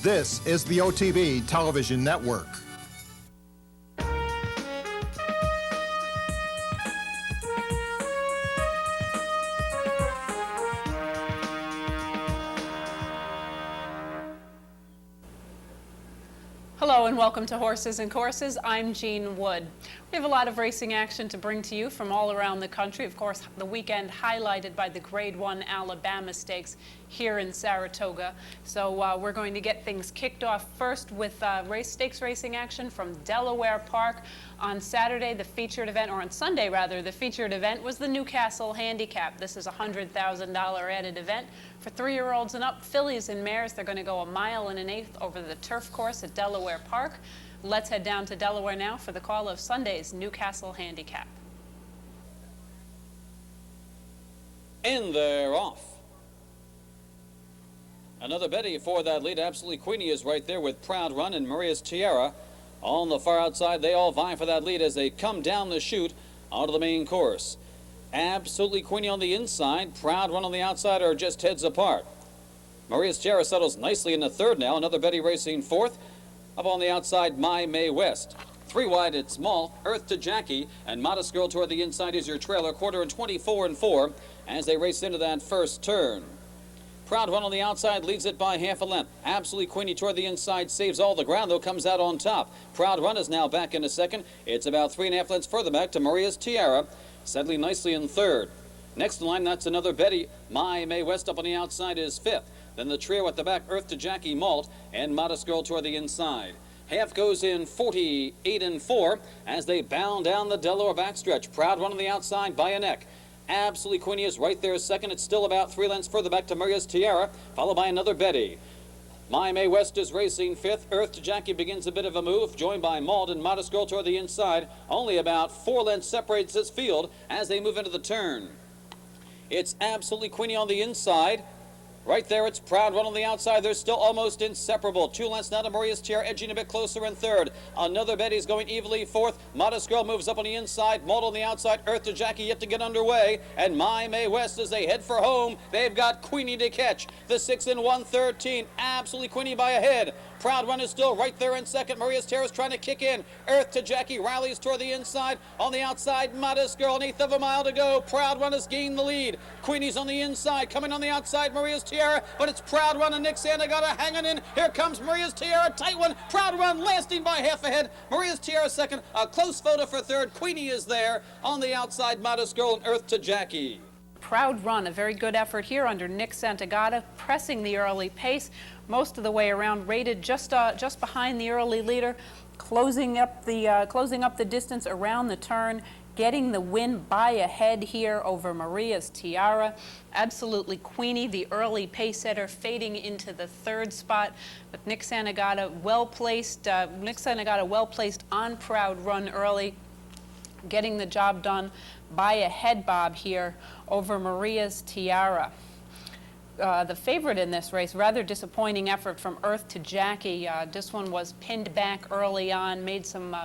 This is the OTB Television Network. Hello and welcome to Horses and Courses. I'm Jean Wood. We have a lot of racing action to bring to you from all around the country. Of course, the weekend highlighted by the Grade 1 Alabama Stakes here in Saratoga. So we're going to get things kicked off first with stakes racing action from Delaware Park. On Saturday, the featured event, or on Sunday rather, the featured event was the Newcastle Handicap. This is a $100,000 added event for 3-year-olds and up. Fillies and mares, they're going to go 1.1 miles over the turf course at Delaware Park. Let's head down to Delaware now for the call of Sunday's Newcastle Handicap. And they're off. Another Betty for that lead. Absolutely Queenie is right there with Proud Run and Maria's Tiara. On the far outside, they all vie for that lead as they come down the chute onto the main course. Absolutely Queenie on the inside. Proud Run on the outside are just heads apart. Maria's Tiara settles nicely in the third now. Another Betty racing fourth. Up on the outside, My May West. 3 wide at small, Earth to Jackie, and Modest Girl toward the inside is your trailer. Quarter and 24 and 4 as they race into that first turn. Proud Run on the outside leads it by half a length. Absolutely Queenie toward the inside saves all the ground, though comes out on top. Proud Run is now back in a second. It's about 3.5 lengths further back to Maria's Tiara, settling nicely in third. Next in line, that's another Betty. My May West up on the outside is fifth. Then the trio at the back, Earth to Jackie, Malt, and Modest Girl toward the inside. Half goes in 48 and 4 as they bound down the Delaware backstretch. Proud Run on the outside by a neck. Absolutely Queenie is right there second. It's still about 3 lengths further back to Maria's Tiara, followed by another Betty. My May West is racing fifth. Earth to Jackie begins a bit of a move, joined by Malt and Modest Girl toward the inside. Only about 4 lengths separates this field as they move into the turn. It's Absolutely Queenie on the inside. Right there, it's Proud Run on the outside. They're still almost inseparable. 2 lengths now to Maria's Tiara, edging a bit closer in third. Another Betty's going evenly fourth. Modest Girl moves up on the inside. Malt on the outside. Earth to Jackie yet to get underway. And My May West as they head for home. They've got Queenie to catch. The 6 and 113. Absolutely Queenie by a head. Proud Run is still right there in second. Maria's Tiara is trying to kick in. Earth to Jackie rallies toward the inside. On the outside, Modest Girl, 1/8 of a mile to go. Proud Run has gained the lead. Queenie's on the inside. Coming on the outside, Maria's Tiara. But it's Proud Run and Nick Santagata hanging in. Here comes Maria's Tiara. Tight one. Proud Run lasting by half a head. Maria's Tiara second. A close photo for third. Queenie is there. On the outside, Modest Girl and Earth to Jackie. Proud Run, a very good effort here under Nick Santagata, pressing the early pace most of the way around, rated just behind the early leader, closing up the distance around the turn, getting the win by a head here over Maria's Tiara. Absolutely Queenie, the early pace setter, fading into the third spot, but Nick Santagata well placed on Proud Run early, getting the job done by a head bob here over Maria's Tiara. The favorite in this race, rather disappointing effort from Earth to Jackie. This one was pinned back early on, made some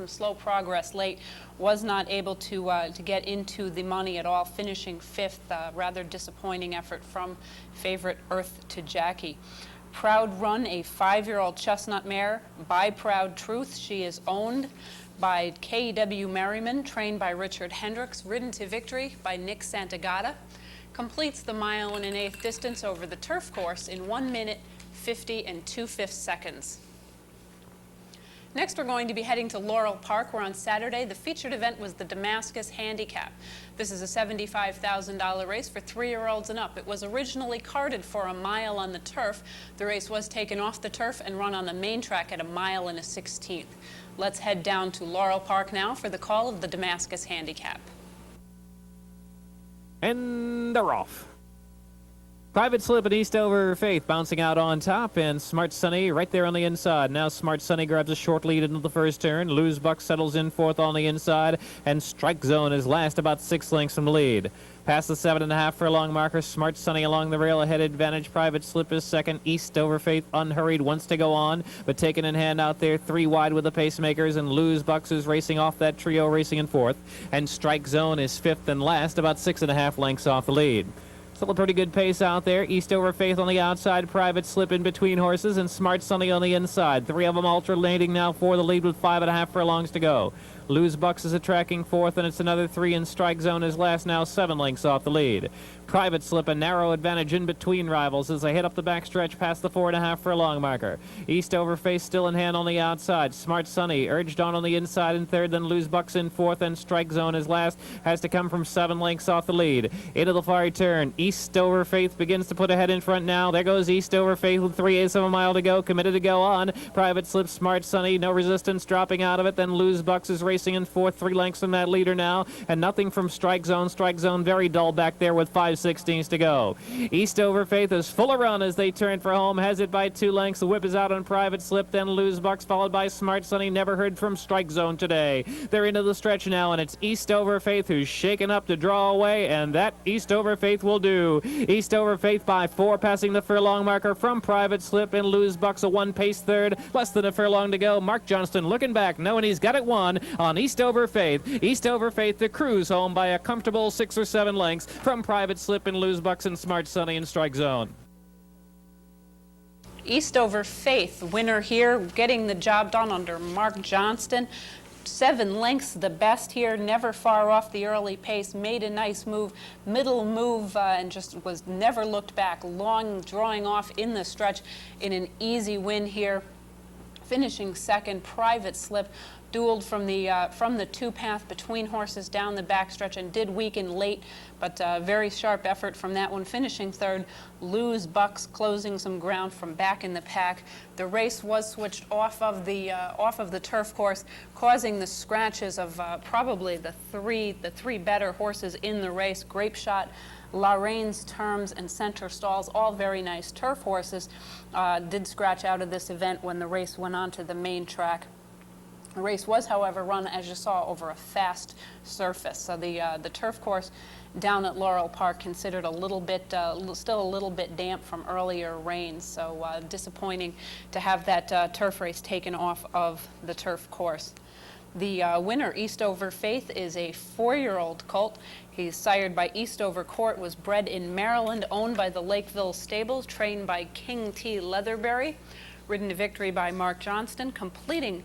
slow progress late, was not able to get into the money at all, finishing fifth. Rather disappointing effort from favorite Earth to Jackie. Proud Run, a 5-year-old chestnut mare by Proud Truth. She is owned by K.W. Merriman, trained by Richard Hendricks, ridden to victory by Nick Santagata. Completes the 1 1/8 distance over the turf course in 1 minute, 50 and 2/5 seconds. Next, we're going to be heading to Laurel Park, where on Saturday the featured event was the Damascus Handicap. This is a $75,000 race for 3-year-olds and up. It was originally carded for 1 mile on the turf. The race was taken off the turf and run on the main track at 1 1/16. Let's head down to Laurel Park now for the call of the Damascus Handicap. And they're off. Private Slip and Eastover Faith bouncing out on top, and Smart Sunny right there on the inside. Now Smart Sunny grabs a short lead into the first turn. Lose Buck settles in fourth on the inside, and Strike Zone is last, about 6 lengths from the lead. Past the 7.5 furlong marker, Smart Sunny along the rail ahead advantage. Private Slip is second. Eastover Faith unhurried, wants to go on, but taken in hand out there, 3 wide with the pacemakers, and Lose Bucks is racing off that trio, racing in fourth. And Strike Zone is fifth and last, about 6.5 lengths off the lead. Still a pretty good pace out there. Eastover Faith on the outside, Private Slip in between horses, and Smart Sunny on the inside. Three of them alternating now for the lead with 5.5 furlongs to go. Lose Bucks is a tracking fourth, and it's another three in Strike Zone is last, now 7 lengths off the lead. Private Slip, a narrow advantage in between rivals as they head up the backstretch past the 4.5 furlong marker. Eastover Faith still in hand on the outside. Smart Sunny urged on the inside in third, then Lose Bucks in fourth, and Strike Zone is last, has to come from 7 lengths off the lead. Into the far turn, Eastover Faith begins to put ahead in front now. There goes Eastover Faith with 3/8 of a mile to go, committed to go on. Private Slip, Smart Sunny, no resistance, dropping out of it. Then Lose Bucks is racing in fourth, 3 lengths from that leader now, and nothing from Strike Zone. Strike Zone very dull back there with 5/16 to go. Eastover Faith is full of run as they turn for home, has it by 2 lengths. The whip is out on Private Slip, then Lose Bucks followed by Smart Sunny. Never heard from Strike Zone today. They're into the stretch now, and it's Eastover Faith who's shaken up to draw away, and that Eastover Faith will do. Eastover Faith by 4, passing the furlong marker from Private Slip, and Lose Bucks a 1-pace third. Less than a furlong to go. Mark Johnston looking back, knowing he's got it won on Eastover Faith. Eastover Faith to cruise home by a comfortable 6 or 7 lengths from Private Slip and Lose Bucks and Smart Sunny in Strike Zone. Eastover Faith, winner here, getting the job done under Mark Johnston. 7 lengths the best here, never far off the early pace, made a nice move, middle move, and just was never looked back. Long drawing off in the stretch in an easy win here. Finishing second, Private Slip dueled from the 2-path between horses down the backstretch and did weaken late, but very sharp effort from that one. Finishing third, Lose Bucks closing some ground from back in the pack. The race was switched off of the turf course, causing the scratches of probably the three better horses in the race. Grape Shot, Lorraine's Terms, and Center Stalls, all very nice turf horses, did scratch out of this event when the race went on to the main track. The race was, however, run, as you saw, over a fast surface. So the turf course down at Laurel Park considered a little bit, still a little bit damp from earlier rains. So disappointing to have that turf race taken off of the turf course. The winner, Eastover Faith, is a 4-year-old colt. He's sired by Eastover Court, was bred in Maryland, owned by the Lakeville Stables, trained by King T. Leatherberry, ridden to victory by Mark Johnston, completing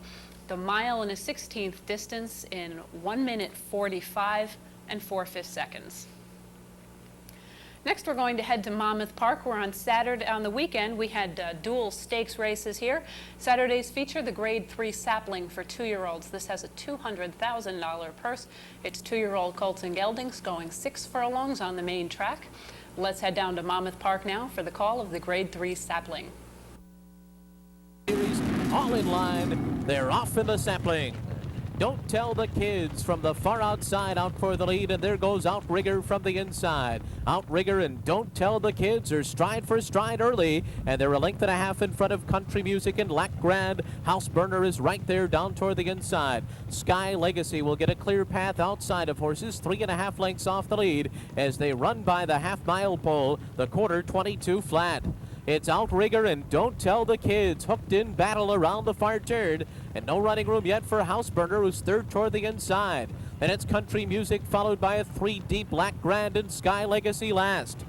the 1 1/16 distance in 1 minute 45 and 4/5 seconds. Next, we're going to head to Monmouth Park, where on Saturday, on the weekend, we had dual stakes races here. Saturday's feature, the Grade 3 Sapling for 2-year-olds. This has a $200,000 purse. It's 2-year-old colts and geldings going 6 furlongs on the main track. Let's head down to Monmouth Park now for the call of the Grade 3 Sapling. All in line, they're off in the Sapling. Don't Tell the Kids from the far outside out for the lead, and there goes Outrigger from the inside. Outrigger and Don't Tell the Kids are stride for stride early, and they're a length and a half in front of Country Music and Lac Grand. House Burner is right there down toward the inside. Sky Legacy will get a clear path outside of horses, 3.5 lengths off the lead as they run by the half-mile pole, the quarter 22 flat. It's Outrigger and Don't Tell the Kids hooked in battle around the far turn, and no running room yet for House Burner, who's third toward the inside. Then it's Country Music followed by a 3-deep Lac Grand and Sky Legacy last.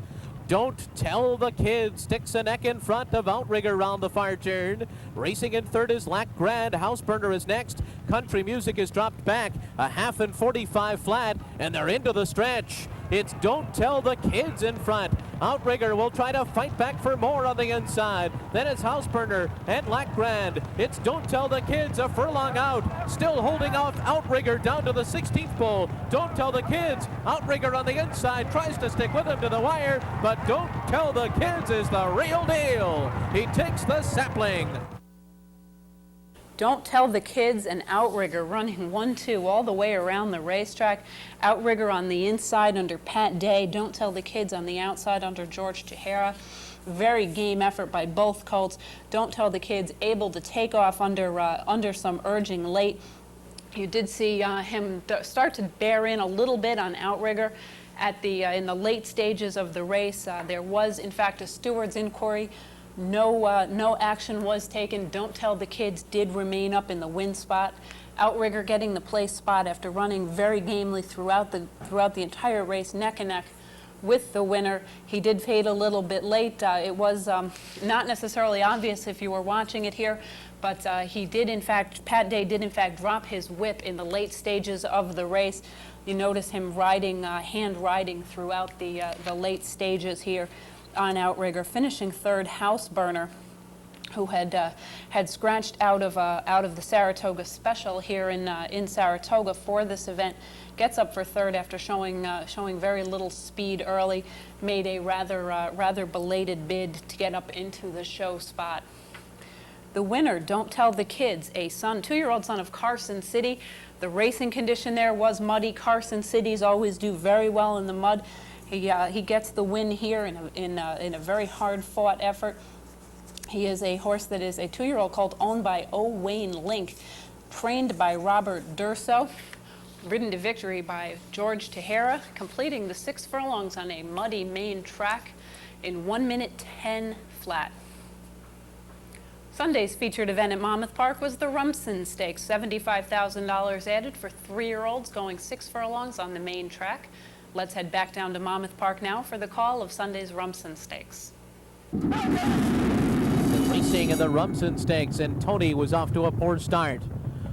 Don't Tell the Kids sticks a neck in front of Outrigger round the far turn. Racing in third is Lac Grand. House Burner is next. Country Music is dropped back a 1/2 and 45 flat, and they're into the stretch. It's Don't Tell the Kids in front. Outrigger will try to fight back for more on the inside. Then it's House Burner and Lac Grand. It's Don't Tell the Kids a furlong out. Still holding off Outrigger down to the 16th pole. Don't Tell the Kids. Outrigger on the inside tries to stick with him to the wire, but Don't Tell the Kids is the real deal. He takes the Sapling. Don't Tell the Kids and Outrigger running 1-2 all the way around the racetrack. Outrigger on the inside under Pat Day. Don't Tell the Kids on the outside under George Chihara. Very game effort by both colts. Don't Tell the Kids able to take off under some urging late. You did see him start to bear in a little bit on Outrigger at in the late stages of the race. There was, in fact, a steward's inquiry. No action was taken. Don't Tell the Kids did remain up in the win spot. Outrigger getting the place spot after running very gamely throughout the entire race, neck and neck with the winner. He did fade a little bit late. It was not necessarily obvious if you were watching it here, but he did in fact, Pat Day did in fact drop his whip in the late stages of the race. You notice him riding, hand riding throughout the late stages here on Outrigger, finishing third. Houseburner, who had scratched out of the Saratoga Special here in Saratoga for this event, gets up for third after showing very little speed early. Made a rather belated bid to get up into the show spot. The winner, Don't Tell the Kids, a 2-year-old son of Carson City. The racing condition there was muddy. Carson Cities always do very well in the mud. He gets the win here in a very hard-fought effort. He is a horse that is a 2-year-old colt owned by O. Wayne Link, trained by Robert Durso, ridden to victory by George Tahara, completing the 6 furlongs on a muddy main track in 1 minute 10 flat. Sunday's featured event at Monmouth Park was the Rumson Stakes, $75,000 added for 3-year-olds going 6 furlongs on the main track. Let's head back down to Monmouth Park now for the call of Sunday's Rumson Stakes. Racing in the Rumson Stakes, and Tony was off to a poor start.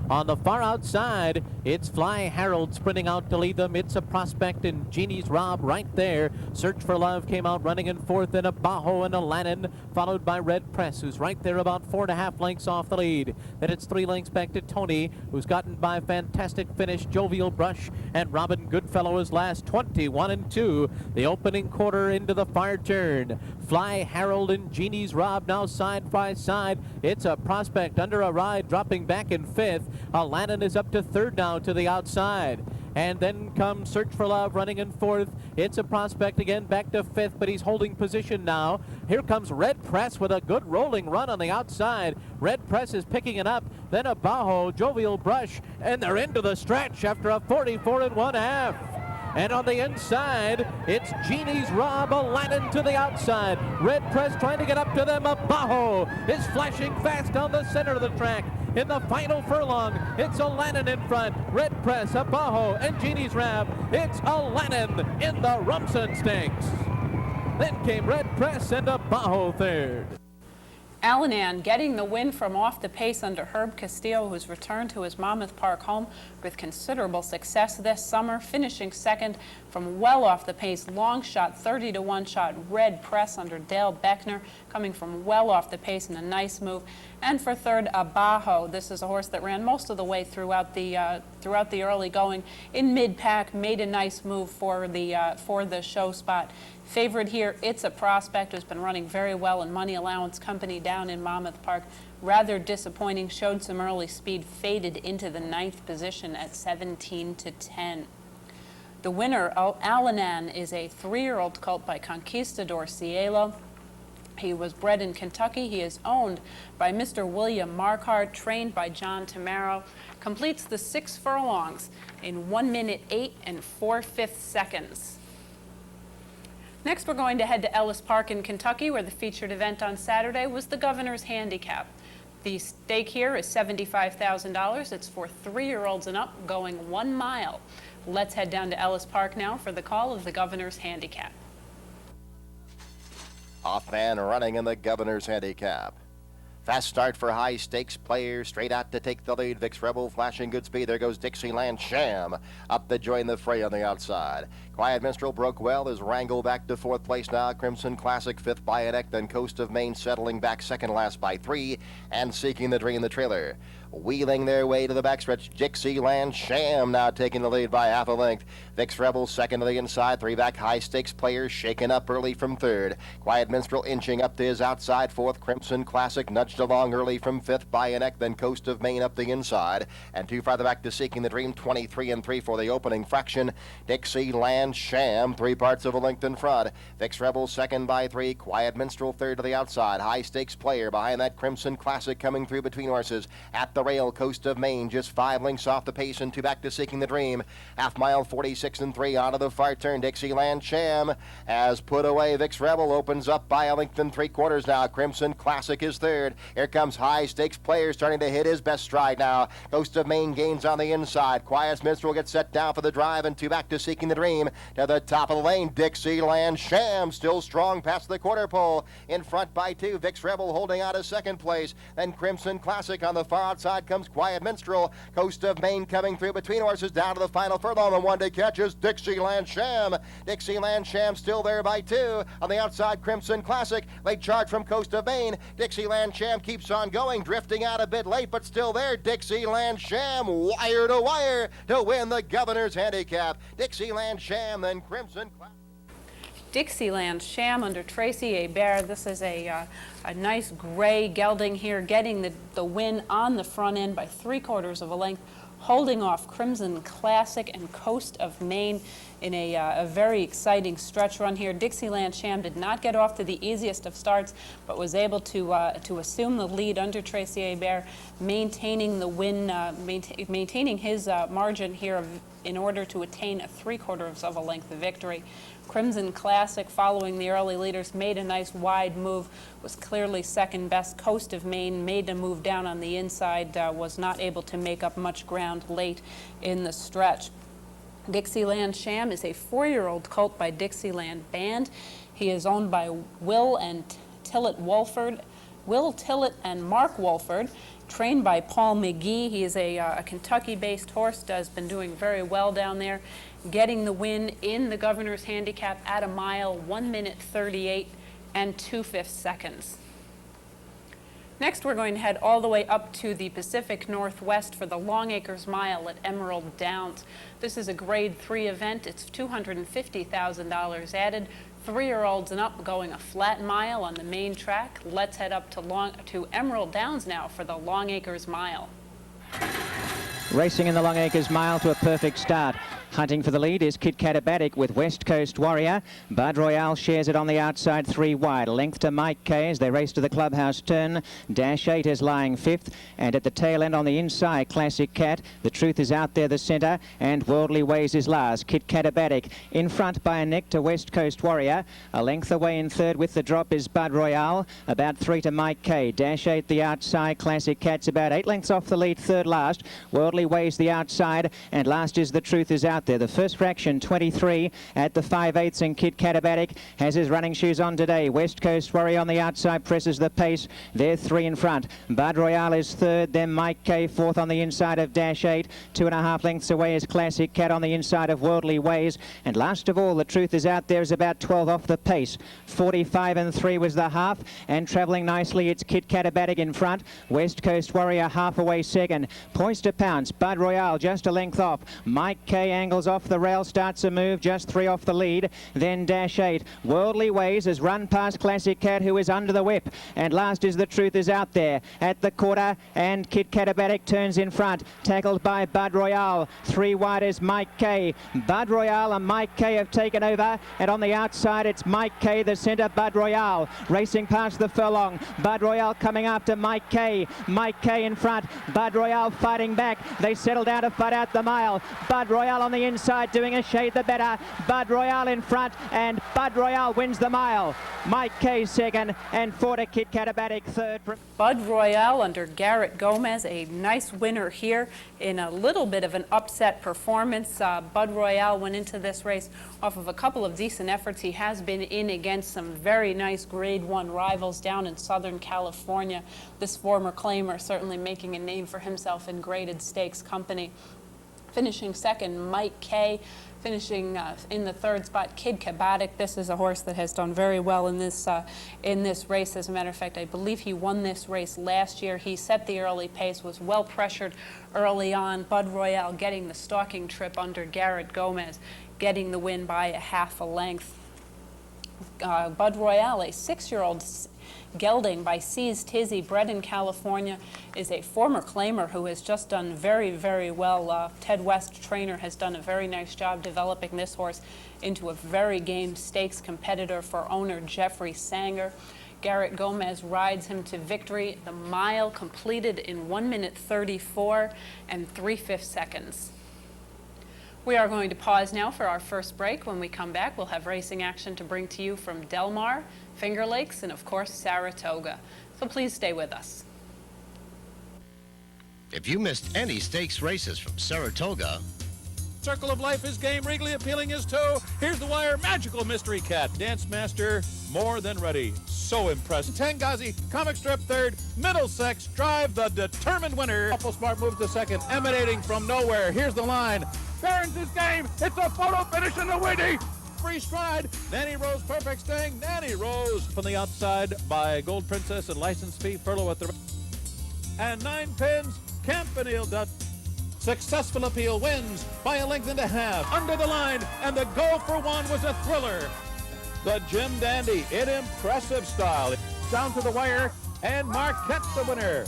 On the far outside, it's Fly Harold sprinting out to lead them. It's a Prospect and Genie's Rob right there. Search for Love came out running in fourth, and a Bajo and a Lannon, followed by Red Press, who's right there about 4.5 lengths off the lead. Then it's 3 lengths back to Tony, who's gotten by Fantastic Finish, Jovial Brush, and Robin Goodfellow is last, 21-2. The opening quarter into the far turn. Fly Harold and Genie's Rob now side by side. It's a Prospect under a ride, dropping back in fifth. Lannon is up to third now to the outside. And then comes Search for Love running in fourth. It's a Prospect again back to fifth, but he's holding position now. Here comes Red Press with a good rolling run on the outside. Red Press is picking it up. Then a Bajo, Jovial Brush, and they're into the stretch after a 44 1/2. And on the inside, it's Genie's Rob, Lannon to the outside. Red Press trying to get up to them. A Bajo is flashing fast down the center of the track. In the final furlong, it's a Lannon in front. Red Press, a Bajo, and Genie's Rob. It's a Lannon in the Rumson Stakes. Then came Red Press and a Bajo third. Alanan getting the win from off the pace under Herb Castillo, who's returned to his Monmouth Park home with considerable success this summer, finishing second from well off the pace. Long shot, 30-1 shot, Red Press under Dale Beckner, coming from well off the pace in a nice move. And for third, Abajo. This is a horse that ran most of the way throughout the early going in mid-pack, made a nice move for the show spot. Favorite here, It's a Prospect, who's been running very well in Money Allowance Company down in Monmouth Park. Rather disappointing, showed some early speed, faded into the 9th position at 17-10. The winner, Alanan, is a 3-year-old colt by Conquistador Cielo. He was bred in Kentucky. He is owned by Mr. William Marquardt, trained by John Tamaro. Completes the 6 furlongs in 1 minute 8 4/5 seconds. Next, we're going to head to Ellis Park in Kentucky, where the featured event on Saturday was the Governor's Handicap. The stake here is $75,000. It's for 3-year-olds and up, going 1 mile. Let's head down to Ellis Park now for the call of the Governor's Handicap. Off-man running in the Governor's Handicap. Fast start for high stakes players, straight out to take the lead. Vix Rebel flashing good speed. There goes Dixieland Sham up to join the fray on the outside. Quiet Minstrel broke well as Wrangle back to 4th place now. Crimson Classic 5th by an Eck, then Coast of Maine settling back 2nd last by 3 and Seeking the Dream the trailer. Wheeling their way to the backstretch, Dixieland Sham now taking the lead by half a length. Vix Rebel second to the inside. 3 back high stakes players shaken up early from 3rd. Quiet Minstrel inching up to his outside 4th. Crimson Classic nudged along early from 5th by an Eck, then Coast of Maine up the inside. And 2 farther back to Seeking the Dream, 23-3 for the opening fraction. Dixieland Sham 3 parts of a length in front. Vix Rebel second by 3. Quiet Minstrel third to the outside. High stakes player behind that Crimson Classic coming through between horses at the the rail. Coast of Maine just 5 lengths off the pace and 2 back to Seeking the Dream. Half mile 46 and 3 out of the far turn. Dixieland Sham has put away. Vix Rebel opens up by a length and 3/4 now. Crimson Classic is third. Here comes High Stakes Player starting to hit his best stride now. Coast of Maine gains on the inside. Quiet's Minstrel gets set down for the drive and 2 back to Seeking the Dream. To the top of the lane, Dixieland Sham still strong past the quarter pole. In front by 2, Vix Rebel holding out a second place. Then Crimson Classic on the far outside comes Quiet Minstrel. Coast of Maine coming through between horses down to the final furlong. And one to catch is Dixieland Sham. Dixieland Sham still there by 2. On the outside, Crimson Classic. Late charge from Coast of Maine. Dixieland Sham keeps on going, drifting out a bit late, but still there. Dixieland Sham wire to wire to win the Governor's Handicap. Dixieland Sham, then Crimson Classic. Dixieland Sham under Tracy Hebert. This is a nice gray gelding here, getting the win on the front end by 3/4 of a length, holding off Crimson Classic and Coast of Maine in a very exciting stretch run here. Dixieland Sham did not get off to the easiest of starts, but was able to assume the lead under Tracy Hebert, maintaining the win, maintaining his margin here in order to attain a 3/4 of a length victory. Crimson Classic, following the early leaders, made a nice wide move, was clearly second best. Coast of Maine made a move down on the inside, was not able to make up much ground late in the stretch. Dixieland Sham is a 4-year-old colt by Dixieland Band. He is owned by Will Tillett and Mark Wolford, trained by Paul McGee. He is a Kentucky-based horse, has been doing very well down there, getting the win in the Governor's Handicap at a mile, 1 minute 38 and 2/5 seconds. Next, we're going to head all the way up to the Pacific Northwest for the Long Acres Mile at Emerald Downs. This is a Grade 3 event. It's $250,000 added. 3-year-olds and up going a flat mile on the main track. Let's head up to Emerald Downs now for the Long Acres Mile. Racing in the Long Acres Mile to a perfect start. Hunting for the lead is Kit Katabatic with West Coast Warrior. Bud Royale shares it on the outside 3 wide. A length to Mike Kay as they race to the clubhouse turn. Dash 8 is lying 5th. And at the tail end on the inside, Classic Cat. The Truth is out there, the centre. And Worldly Ways is last. Kit Katabatic in front by a neck to West Coast Warrior. A length away in third with the drop is Bud Royale. About 3 to Mike Kay. Dash 8 the outside. Classic Cat's about 8 lengths off the lead, third last. Worldly Ways the outside. And last is the Truth is out there. The first fraction 23 at the 5/8, and Kit Katabatic has his running shoes on today. West Coast Warrior on the outside presses the pace. They're 3 in front. Bud Royale is third, then Mike Kay fourth on the inside of Dash 8. 2.5 lengths away is Classic Cat on the inside of Worldly Ways. And last of all, the Truth is out there is about 12 off the pace. 45 and 3 was the half, and travelling nicely it's Kit Katabatic in front. West Coast Warrior half away second. Poised to pounce. Bud Royale just a length off. Mike Kay angles off the rail, starts a move, just 3 off the lead. Then Dash 8. Worldly Ways has run past Classic Cat, who is under the whip. And last is the Truth is out there at the quarter, and Kit Katabatic turns in front, tackled by Bud Royale. 3 wide is Mike Kay. Bud Royale and Mike Kay have taken over, and on the outside it's Mike Kay, the centre, Bud Royale. Racing past the furlong. Bud Royale coming after Mike Kay. Mike Kay in front. Bud Royale fighting back. They settle down to fight out the mile. Bud Royale on the inside doing a shade the better. Bud Royale in front, and Bud Royale wins the mile. Mike Kay second, and 4 to Kit Katabatic third. Bud Royale under Garrett Gomez, a nice winner here in a little bit of an upset performance. Bud Royale went into this race off of a couple of decent efforts. He has been in against some very nice Grade 1 rivals down in Southern California. This former claimer certainly making a name for himself in graded stakes company. Finishing second, Mike Kay. Finishing in the third spot, Kit Katabatic. This is a horse that has done very well in this race. As a matter of fact, I believe he won this race last year. He set the early pace, was well pressured early on. Bud Royale getting the stalking trip under Garrett Gomez, getting the win by a half a length. Bud Royale, a 6-year-old gelding by C's Tizzy, bred in California, is a former claimer who has just done very, very well. Ted West, trainer, has done a very nice job developing this horse into a very game stakes competitor for owner Jeffrey Sanger. Garrett Gomez rides him to victory. The mile completed in 1 minute 34 and 3/5 seconds. We are going to pause now for our first break. When we come back, we'll have racing action to bring to you from Del Mar, Finger Lakes, and of course, Saratoga. So please stay with us. If you missed any stakes races from Saratoga, Circle of Life is game. Wrigley appealing his toe. Here's the wire. Magical Mystery Cat. Dance Master, more than ready. So impressive. Tengazi, Comic Strip third. Middlesex Drive, the determined winner. Awful Smart moves to second, emanating from nowhere. Here's the line. Barron's is game. It's a photo finish in the Winnie. Free stride. Nanny Rose, perfect sting. Nanny Rose from the outside by Gold Princess and License Fee. Furlough at the... And 9 pins. Campanile does. Successful Appeal wins by a length and a half. Under the line, and the goal for one was a thriller. The Jim Dandy in impressive style. Down to the wire, and Marquette the winner.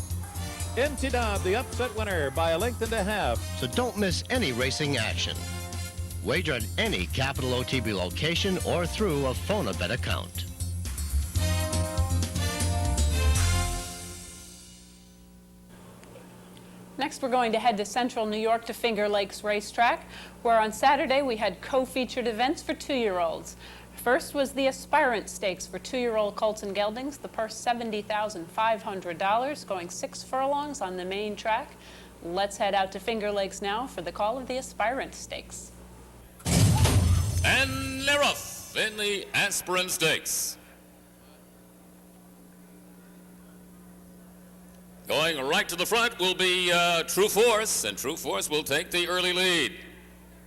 Intidab, the upset winner by a length and a half. so don't miss any racing action. Wager at any Capital OTB location or through a Phonabet account. Next, we're going to head to Central New York to Finger Lakes Racetrack, where on Saturday we had co-featured events for 2-year-olds. First was the Aspirant Stakes for 2-year-old Colton Geldings, the purse $70,500, going 6 furlongs on the main track. Let's head out to Finger Lakes now for the call of the Aspirant Stakes. And they're off in the Aspirant Stakes. Going right to the front will be True Force, and True Force will take the early lead.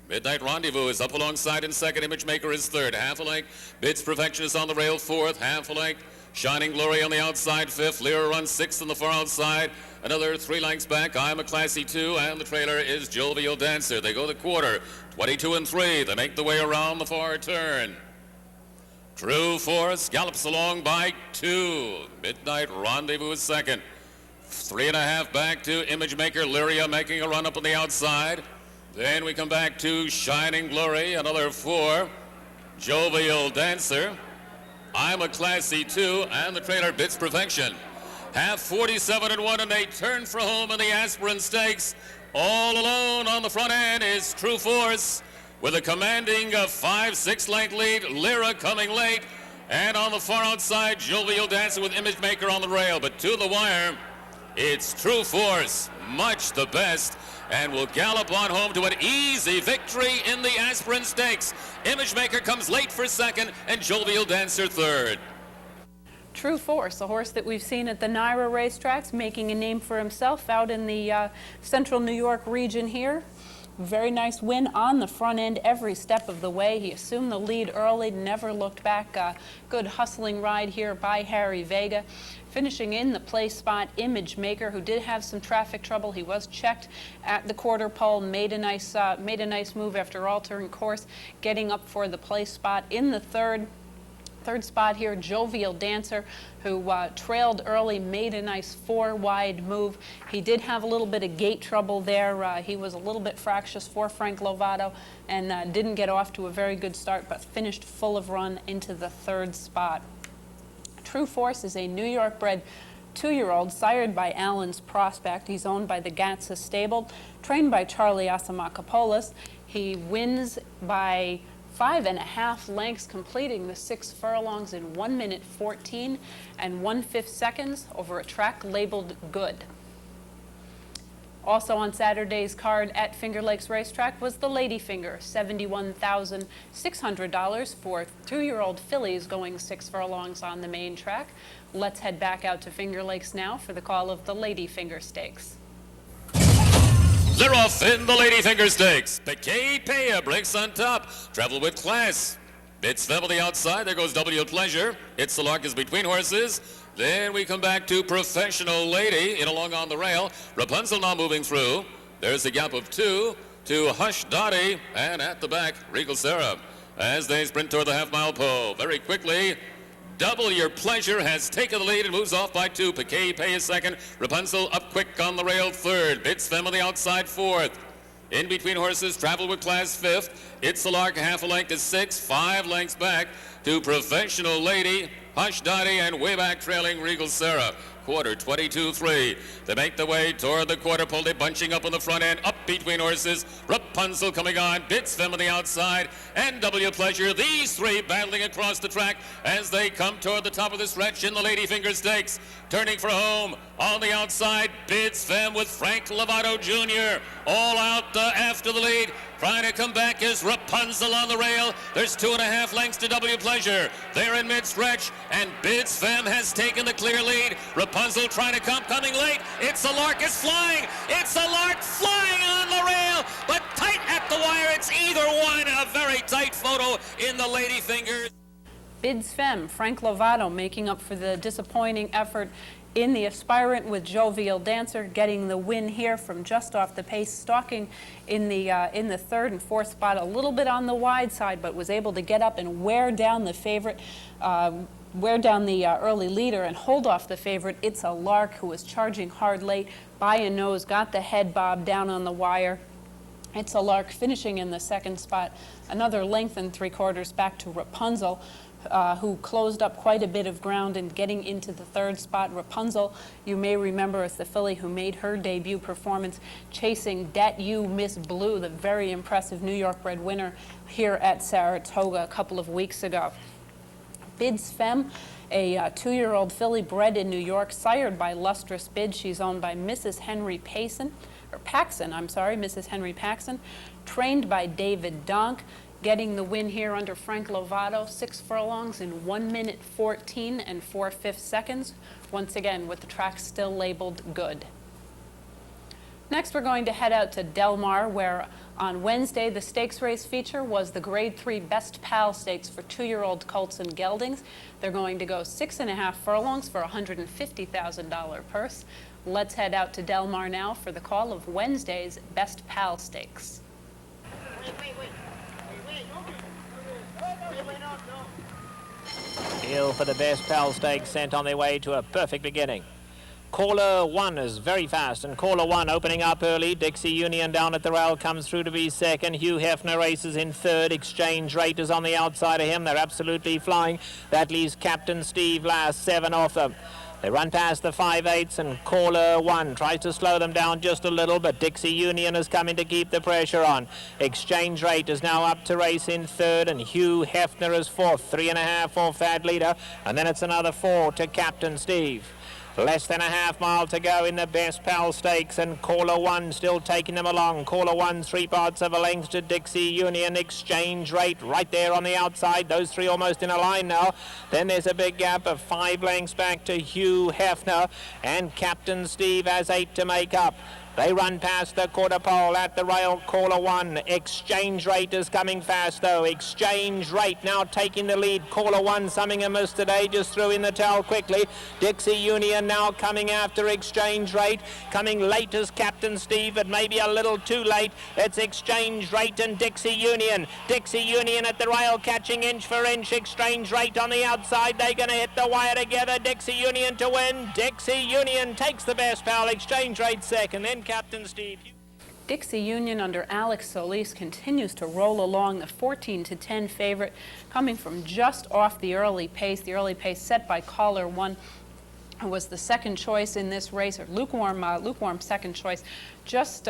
Midnight Rendezvous is up alongside in second. Image Maker is third. Half a length. Bids Perfection is on the rail fourth. Half a length. Shining Glory on the outside fifth. Lyra runs sixth on the far outside. Another 3 lengths back. I'm a Classy 2, and the trailer is Jovial Dancer. They go the quarter. 22 and 3. They make the way around the far turn. True Force gallops along by 2. Midnight Rendezvous is second. 3.5 back to Image Maker. Lyria making a run up on the outside. Then we come back to Shining Glory, another 4. Jovial Dancer. I'm a Classy 2, and the trailer Bids Perfection. Half 47 and 1, and they turn for home in the Aspirant Stakes. All alone on the front end is True Force with a commanding 5-6 length lead. Lyra coming late, and on the far outside, Jovial Dancer with Image Maker on the rail. But to the wire, it's True Force, much the best, and will gallop on home to an easy victory in the Aspirant Stakes. Image Maker comes late for second, and Jovial Dancer third. True Force, a horse that we've seen at the Naira racetracks, making a name for himself out in the Central New York region here. Very nice win on the front end every step of the way. He assumed the lead early, never looked back. Good hustling ride here by Harry Vega. Finishing in the place spot, Image Maker, who did have some traffic trouble. He was checked at the quarter pole, made a nice move after altering course, getting up for the place spot in the third spot here. Jovial Dancer, who trailed early, made a nice 4-wide move. He did have a little bit of gate trouble there. He was a little bit fractious for Frank Lovato and didn't get off to a very good start, but finished full of run into the third spot. True Force is a New York-bred 2-year-old sired by Allen's Prospect. He's owned by the Gatsa stable, trained by Charlie Asamakopoulos. He wins by 5.5 lengths, completing the 6 furlongs in 1 minute 14 and 1/5 seconds over a track labeled good. Also on Saturday's card at Finger Lakes Racetrack was the Ladyfinger, $71,600 for 2-year-old fillies going 6 furlongs on the main track. Let's head back out to Finger Lakes now for the call of the Ladyfinger Stakes. They're off in the Ladyfinger Stakes. Piquet Paya breaks on top. Travel with class. Bids Fem on the outside. There goes W Pleasure. It's the Lark is between horses. Then we come back to Professional Lady in along on the rail. Rapunzel now moving through. There's a gap of 2 to Hush Dottie. And at the back, Regal Sarah. As they sprint toward the half-mile pole. Very quickly, Double Your Pleasure has taken the lead and moves off by 2. Piquet Pay is second. Rapunzel up quick on the rail third. Bids Fem on the outside fourth. In between horses, Travel with Class fifth. It's the Lark half a length is 6. 5 lengths back to Professional Lady. Hush Dottie, and way back trailing Regal Sarah. Quarter 22-3. They make the way toward the quarter pole. They're bunching up on the front end, up between horses. Rapunzel coming on, Bits Femme on the outside, and W Pleasure. These three battling across the track as they come toward the top of the stretch in the Ladyfinger Stakes. Turning for home on the outside, Bits Femme with Frank Lovato Jr. all out after the lead. Trying to come back is Rapunzel on the rail. There's 2.5 lengths to W Pleasure. They're in mid-stretch, and Bits Femme has taken the clear lead. Rapunzel trying to come, coming late. It's a Lark is flying. It's a Lark flying on the rail, but tight at the wire. It's either one. A very tight photo in the Ladyfingers. Bits Femme, Frank Lovato making up for the disappointing effort in the Aspirant with Jovial Dancer, getting the win here from just off the pace, stalking in the third and fourth spot, a little bit on the wide side, but was able to get up and wear down the favorite, wear down the early leader and hold off the favorite. It's a Lark, who was charging hard late, by a nose, got the head bob down on the wire. It's a Lark finishing in the second spot, another length and 3/4 back to Rapunzel, who closed up quite a bit of ground and getting into the third spot. Rapunzel, you may remember, as the filly who made her debut performance chasing Dat You Miss Blue, the very impressive New York bred winner here at Saratoga a couple of weeks ago. Bits Femme, a 2-year-old filly bred in New York, sired by Lustrous Bid. She's owned by Mrs. Henry Paxson, Mrs. Henry Paxson, trained by David Donk, getting the win here under Frank Lovato, 6 furlongs in 1 minute 14 and 4/5 seconds, once again with the track still labeled good. Next, we're going to head out to Del Mar, where on Wednesday the stakes race feature was the Grade 3 Best Pal Stakes for 2-year-old colts and geldings. They're going to go 6.5 furlongs for a $150,000 purse. Let's head out to Del Mar now for the call of Wednesday's Best Pal Stakes. Hill for the Best Pal Stakes, sent on their way to a perfect beginning. Caller 1 is very fast, and Caller 1 opening up early. Dixie Union down at the rail comes through to be second. Hugh Hefner races in third. Exchange Rate is on the outside of him. They're absolutely flying. That leaves Captain Steve last, 7 off them. They run past the 5/8, and Caller 1 tries to slow them down just a little, but Dixie Union is coming to keep the pressure on. Exchange Rate is now up to race in third, and Hugh Hefner is fourth, 3.5 off that leader, and then it's another 4 to Captain Steve. Less than a half mile to go in the Best Pal Stakes, and Caller 1 still taking them along. Caller 1 3/4 of a length to Dixie Union. Exchange Rate right there on the outside. Those three almost in a line now. Then there's a big gap of 5 lengths back to Hugh Hefner, and Captain Steve has 8 to make up. They run past the quarter pole at the rail. Caller 1. Exchange Rate is coming fast though. Exchange Rate now taking the lead. Caller 1 summing a miss today, just threw in the towel quickly. Dixie Union now coming after Exchange Rate. Coming late is Captain Steve, but maybe a little too late. It's Exchange Rate and Dixie Union. Dixie Union at the rail, catching inch for inch. Exchange Rate on the outside. They're going to hit the wire together. Dixie Union to win. Dixie Union takes the Best Pal. Exchange Rate second. Then Captain Steve. Dixie Union under Alex Solis continues to roll along, the 14-10 favorite, coming from just off the early pace set by Caller 1, who was the second choice in this race, or lukewarm second choice. Just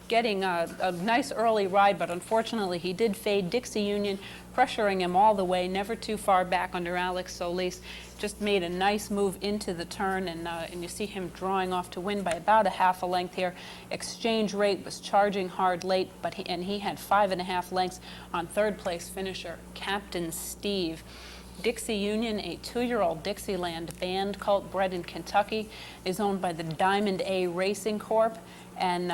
getting a nice early ride, but unfortunately he did fade. Dixie Union pressuring him all the way, never too far back under Alex Solis. Just made a nice move into the turn, and you see him drawing off to win by about a half a length here. Exchange Rate was charging hard late, but he had 5.5 lengths on third place finisher Captain Steve. Dixie Union, a 2-year-old Dixieland band colt bred in Kentucky, is owned by the Diamond A Racing Corp. And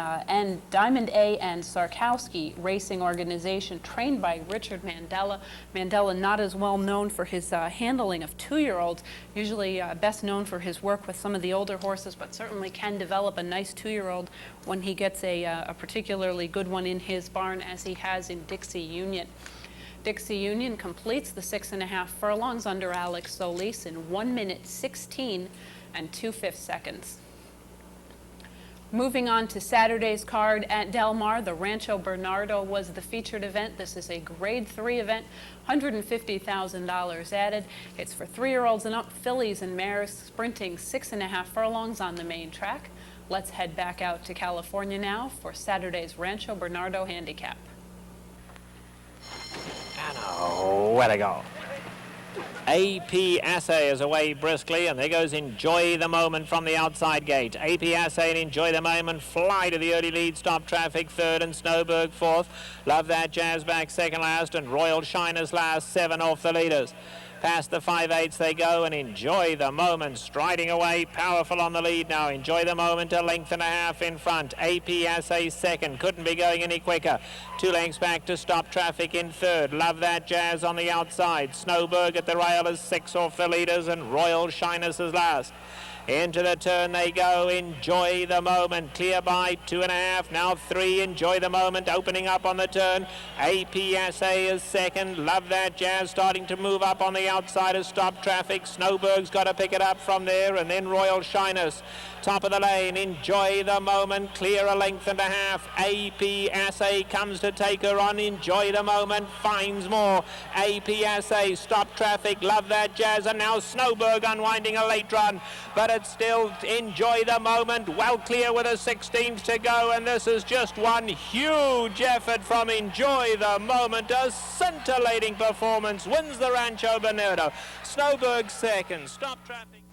Diamond A and Sarkowski Racing Organization, trained by Richard Mandela. Mandela, not as well known for his handling of 2-year-olds, usually best known for his work with some of the older horses, but certainly can develop a nice 2-year-old when he gets a particularly good one in his barn, as he has in Dixie Union. Dixie Union completes the 6.5 furlongs under Alex Solis in 1 minute 16 and 2/5 seconds. Moving on to Saturday's card at Del Mar, the Rancho Bernardo was the featured event. This is a Grade 3 event, $150,000 added. It's for 3-year-olds and up, fillies and mares sprinting 6.5 furlongs on the main track. Let's head back out to California now for Saturday's Rancho Bernardo Handicap. And away they go. AP Assay is away briskly, and there goes Enjoy the Moment from the outside gate. AP Assay and Enjoy the Moment fly to the early lead. Stop Traffic third and Snowberg fourth. Love That Jazz back second last, and Royal Shyness last, 7 off the leaders. Past the 5/8 they go, and Enjoy the Moment striding away, powerful on the lead now. Enjoy the Moment, a length and a half in front. AP Assay second, couldn't be going any quicker. 2 lengths back to Stop Traffic in third. Love That Jazz on the outside. Snowberg at the rail is 6 off the leaders, and Royal Shyness is last. Into the turn they go. Enjoy the Moment, clear by 2.5, now 3. Enjoy the Moment opening up on the turn. AP Assay is second. Love That Jazz starting to move up on the outside of Stop Traffic. Snowberg's got to pick it up from there, and then Royal Shyness. Top of the lane, Enjoy the Moment, clear a length and a half. AP Assay comes to take her on. Enjoy the Moment finds more. AP Assay, Stop Traffic, Love That Jazz, and now Snowberg unwinding a late run, but it's still Enjoy the Moment, well clear with a 16th to go, and this is just one huge effort from Enjoy the Moment. A scintillating performance, wins the Rancho Bernardo. Snowberg second. Stop Traffic.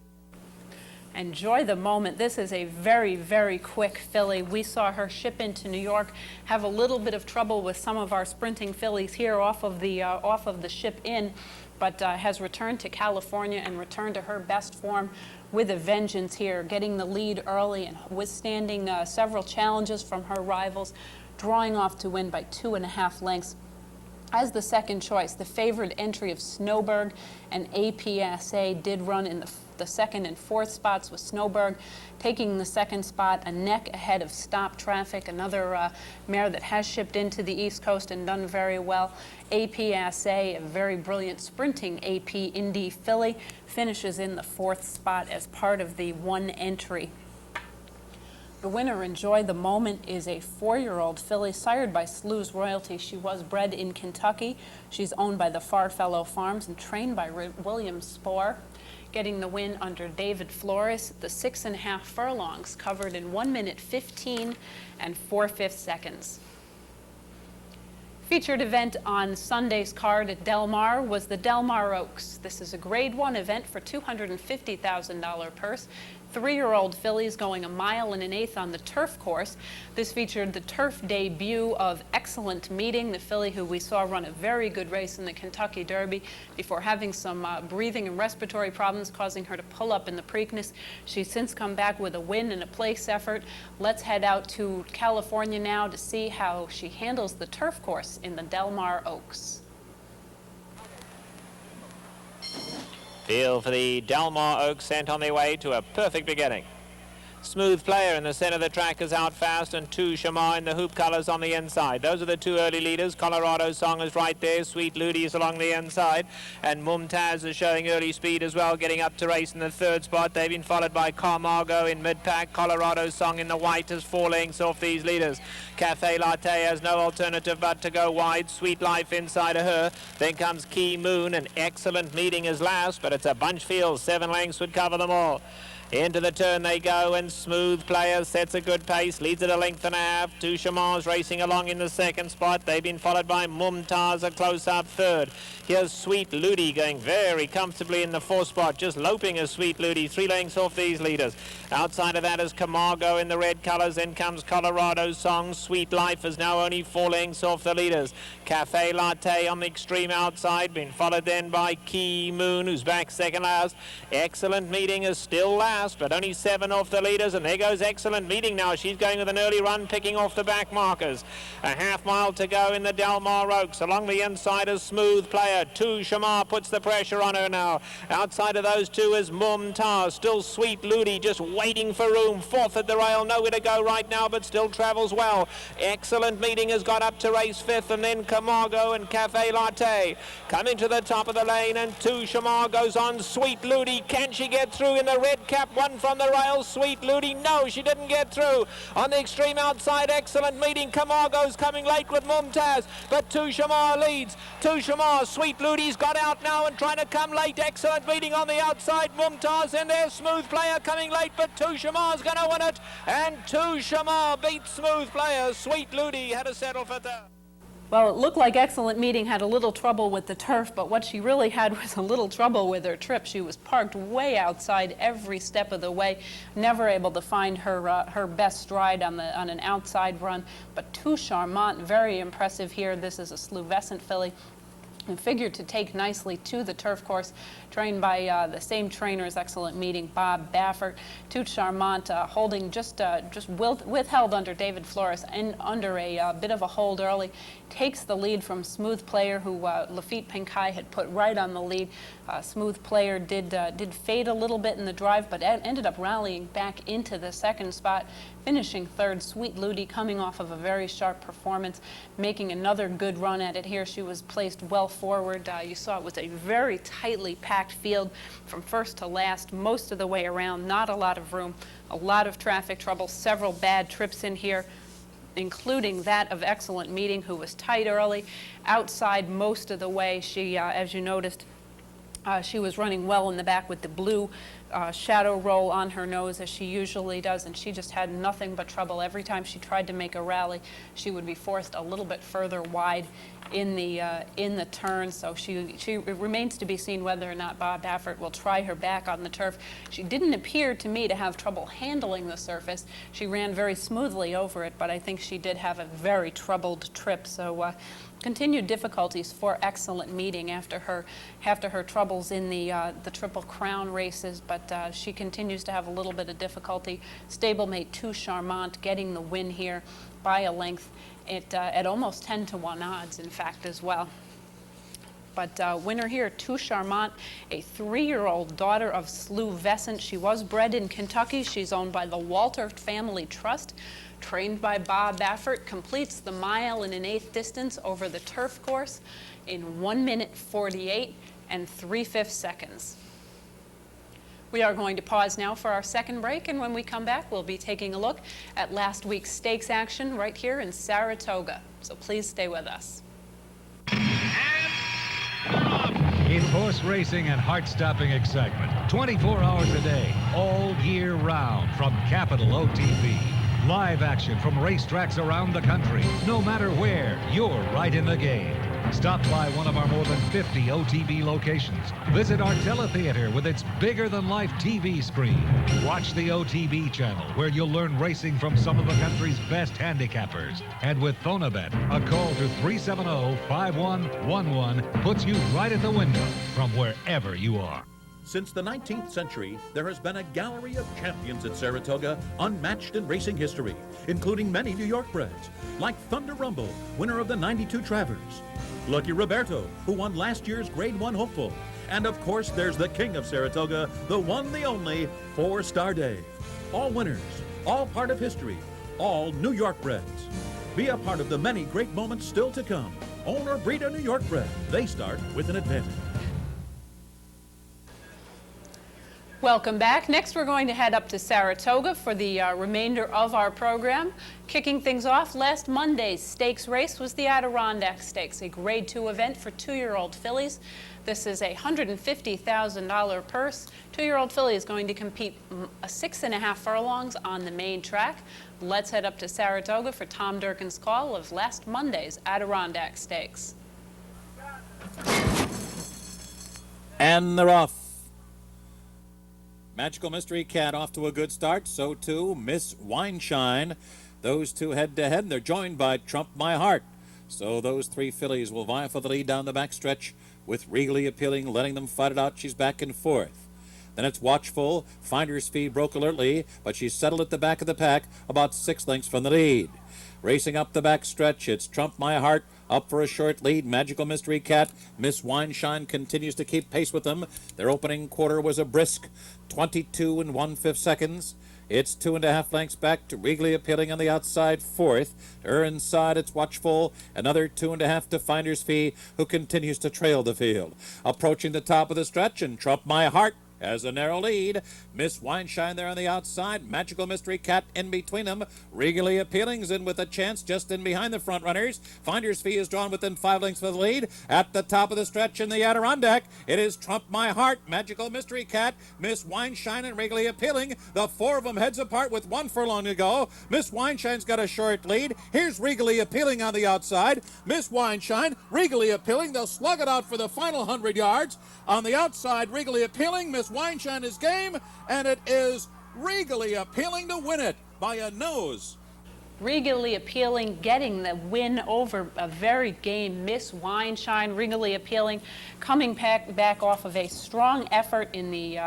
Enjoy the Moment. This is a very, very quick filly. We saw her ship into New York, have a little bit of trouble with some of our sprinting fillies here off of the ship in, but has returned to California and returned to her best form with a vengeance here, getting the lead early and withstanding several challenges from her rivals, drawing off to win by 2.5 lengths. As the second choice, the favored entry of Snowberg and AP Assay did run in the second and fourth spots, with Snowberg taking the second spot a neck ahead of Stop Traffic, another mare that has shipped into the East Coast and done very well. AP Assay, a very brilliant sprinting AP Indy filly, finishes in the fourth spot as part of the one entry. The winner, Enjoy the Moment, is a 4-year-old filly sired by Slew's Royalty. She was bred in Kentucky. She's owned by the Farfellow Farms and trained by William Spohr. Getting the win under David Flores, the 6.5 furlongs covered in 1 minute 15 and 4/5 seconds. Featured event on Sunday's card at Del Mar was the Del Mar Oaks. This is a Grade 1 event for $250,000 purse. 3-year-old fillies going 1 1/8 on the turf course. This featured the turf debut of Excellent Meeting, the filly who we saw run a very good race in the Kentucky Derby before having some breathing and respiratory problems causing her to pull up in the Preakness. She's since come back with a win and a place effort. Let's head out to California now to see how she handles the turf course in the Del Mar Oaks. Feel for the Del Mar Oaks, sent on their way to a perfect beginning. Smooth Player in the center of the track is out fast, and Two Shamar in the hoop colors on the inside. Those are the 2 early leaders. Colorado Song is right there. Sweet Ludi is along the inside, and Mumtaz is showing early speed as well, getting up to race in the 3rd spot. They've been followed by Camargo in mid-pack. Colorado Song in the white is 4 lengths off these leaders. Cafe Latte has no alternative but to go wide. Sweet Life inside of her. Then comes Key Moon, and Excellent Meeting is last, but it's a bunch field. 7 lengths would cover them all. Into the turn they go, and Smooth Player sets a good pace, leads it a length and a half. Two Shamars racing along in the 2nd spot. They've been followed by Mumtaz, a close-up 3rd. Here's Sweet Ludi going very comfortably in the 4th spot, just loping as Sweet Ludi, 3 lengths off these leaders. Outside of that is Camargo in the red colors. Then comes Colorado Song. Sweet Life is now only 4 lengths off the leaders. Cafe Latte on the extreme outside, been followed then by Key Moon, who's back second last. Excellent Meeting is still last, but only 7 off the leaders, and there goes Excellent Meeting now. She's going with an early run, picking off the back markers. A half-mile to go in the Del Mar Oaks. Along the inside is Smooth Player. Two Shamar puts the pressure on her now. Outside of those 2 is Mumtaz. Still Sweet Ludi, just waiting for room. 4th at the rail, nowhere to go right now, but still travels well. Excellent Meeting has got up to race 5th, and then Camargo and Cafe Latte coming to the top of the lane, and Two Shamar goes on. Sweet Ludi, can she get through in the red cap lap. One from the rails, Sweet Ludi. No, she didn't get through. On the extreme outside, excellent meeting. Camargo's coming late with Mumtaz, but Touchamar leads. Touchamar, Sweet Ludi's got out now and trying to come late. Excellent meeting on the outside. Mumtaz in there. Smooth Player coming late, but Touchamar's going to win it. And Touchamar beats Smooth Player. Sweet Ludi had to settle for third. Well, it looked like Excellent Meeting had a little trouble with the turf, but what she really had was a little trouble with her trip. She was parked way outside every step of the way, never able to find her best stride on an outside run. But Tout Charmant, very impressive here. This is a Sluvescent filly, and figured to take nicely to the turf course, trained by the same trainer as Excellent Meeting, Bob Baffert. Tout Charmant holding just withheld under David Flores and under a bit of a hold early, takes the lead from Smooth Player, who Lafitte Pinkai had put right on the lead. Smooth Player did fade a little bit in the drive, but ended up rallying back into the second spot, finishing third. Sweet Ludi coming off of a very sharp performance, making another good run at it here. She was placed well forward. You saw it was a very tightly packed field from first to last, most of the way around. Not a lot of room, a lot of traffic trouble, several bad trips in here, including that of Excellent Meeting, who was tight early. Outside most of the way, she, as you noticed, she was running well in the back with the blue shadow roll on her nose, as she usually does, and she just had nothing but trouble. Every time she tried to make a rally, she would be forced a little bit further wide in the turn. So it remains to be seen whether or not Bob Baffert will try her back on the turf. She didn't appear to me to have trouble handling the surface. She ran very smoothly over it, but I think she did have a very troubled trip. So continued difficulties for Excellent Meeting after her troubles in the Triple Crown races, but she continues to have a little bit of difficulty. Stablemate Tout Charmant getting the win here by a length at almost 10-to-1 odds, in fact, as well. But winner here, Tout Charmant, a 3-year-old daughter of Sluvescent. She was bred in Kentucky. She's owned by the Walter Family Trust. Trained by Bob Baffert, completes the mile in an 1/8 distance over the turf course in 1 minute 48 3/5 seconds. We are going to pause now for our second break, and when we come back, we'll be taking a look at last week's stakes action right here in Saratoga. So please stay with us. It's horse racing and heart-stopping excitement, 24 hours a day, all year round from Capital OTB. Live action from racetracks around the country. No matter where, you're right in the game. Stop by one of our more than 50 OTB locations. Visit our teletheater with its bigger-than-life TV screen. Watch the OTB channel, where you'll learn racing from some of the country's best handicappers. And with Phonabet, a call to 370-5111 puts you right at the window from wherever you are. Since the 19th century, there has been a gallery of champions at Saratoga, unmatched in racing history, including many New York breds, like Thunder Rumble, winner of the '92 Travers, Lucky Roberto, who won last year's Grade 1 Hopeful, and of course there's the king of Saratoga, the one, the only, 4-Star Dave. All winners, all part of history, all New York breds. Be a part of the many great moments still to come. Own or breed a New York bred. They start with an advantage. Welcome back. Next, we're going to head up to Saratoga for the remainder of our program. Kicking things off, last Monday's stakes race was the Adirondack Stakes, a Grade 2 event for 2-year-old fillies. This is a $150,000 purse. 2-year-old filly is going to compete 6.5 furlongs on the main track. Let's head up to Saratoga for Tom Durkin's call of last Monday's Adirondack Stakes. And they're off. Magical Mystery Cat off to a good start. So too Miss Wineshine. Those two head-to-head, and they're joined by Trump My Heart. So those 3 fillies will vie for the lead down the backstretch, with Regally Appealing letting them fight it out. She's back and forth. Then it's Watchful. Finder's Fee broke alertly, but she's settled at the back of the pack, about 6 lengths from the lead. Racing up the backstretch, it's Trump My Heart up for a short lead. Magical Mystery Cat. Miss Wineshine continues to keep pace with them. Their opening quarter was a brisk 22 1/5 seconds. It's 2.5 lengths back to Regally Appealing on the outside, 4th. To her inside, it's Watchful. Another 2.5 to Finder's Fee, who continues to trail the field. Approaching the top of the stretch, and Trump My Heart has a narrow lead. Miss Wineshine there on the outside. Magical Mystery Cat in between them. Regally Appealing's in with a chance just in behind the front runners. Finder's Fee is drawn within 5 lengths of the lead. At the top of the stretch in the Adirondack, it is Trump My Heart, Magical Mystery Cat, Miss Wineshine, and Regally Appealing. The 4 of them heads apart with 1 furlong to go. Miss Wineshine's got a short lead. Here's Regally Appealing on the outside. Miss Wineshine, Regally Appealing. They'll slug it out for the final 100 yards. On the outside, Regally Appealing. Miss Wineshine is game, and it is Regally Appealing to win it by a nose. Regally Appealing getting the win over a very game Miss Wineshine. Regally Appealing coming back off of a strong effort in the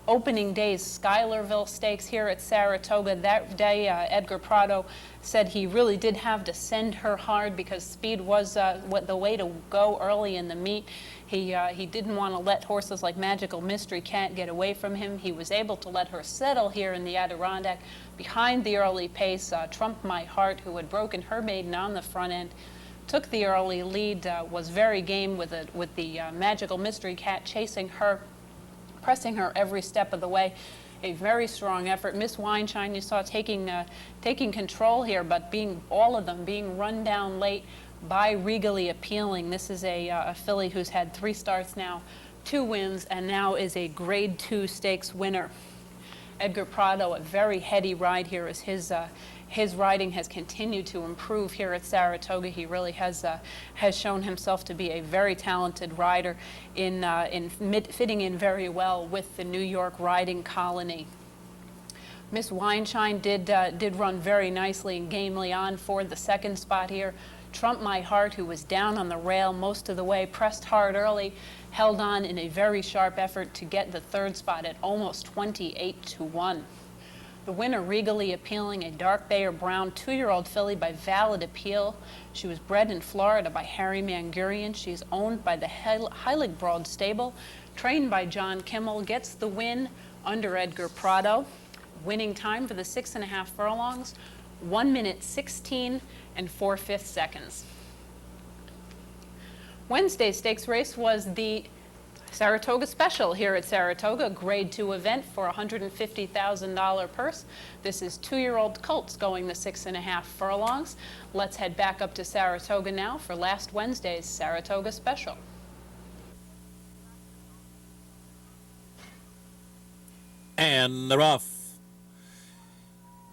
opening day's Schuylerville Stakes here at Saratoga. That day, Edgar Prado said he really did have to send her hard because speed was the way to go early in the meet. He didn't want to let horses like Magical Mystery Cat get away from him. He was able to let her settle here in the Adirondack behind the early pace. Trump My Heart, who had broken her maiden on the front end, took the early lead, was very game with the Magical Mystery Cat chasing her, pressing her every step of the way. A very strong effort. Miss Wineshine, you saw taking control here, but all of them being run down late by Regally Appealing. This is a filly who's had 3 starts now, 2 wins, and now is a Grade 2 stakes winner. Edgar Prado, a very heady ride here as his riding has continued to improve here at Saratoga. He really has shown himself to be a very talented rider fitting in very well with the New York riding colony. Miss Wineshine did run very nicely and gamely on for the 2nd spot here. Trump My Heart, who was down on the rail most of the way, pressed hard early, held on in a very sharp effort to get the 3rd spot at almost 28-1. The winner, Regally Appealing, a dark bay or brown 2-year-old filly by Valid Appeal. She was bred in Florida by Harry Mangurian. She's owned by the Heilig Broad stable, trained by John Kimmel, gets the win under Edgar Prado. Winning time for the 6.5 furlongs, 1 minute 16 and 4/5 seconds. Wednesday's stakes race was the Saratoga Special here at Saratoga, a Grade 2 event for a $150,000 purse. This is 2-year-old colts going the 6.5 furlongs. Let's head back up to Saratoga now for last Wednesday's Saratoga Special. And they're off.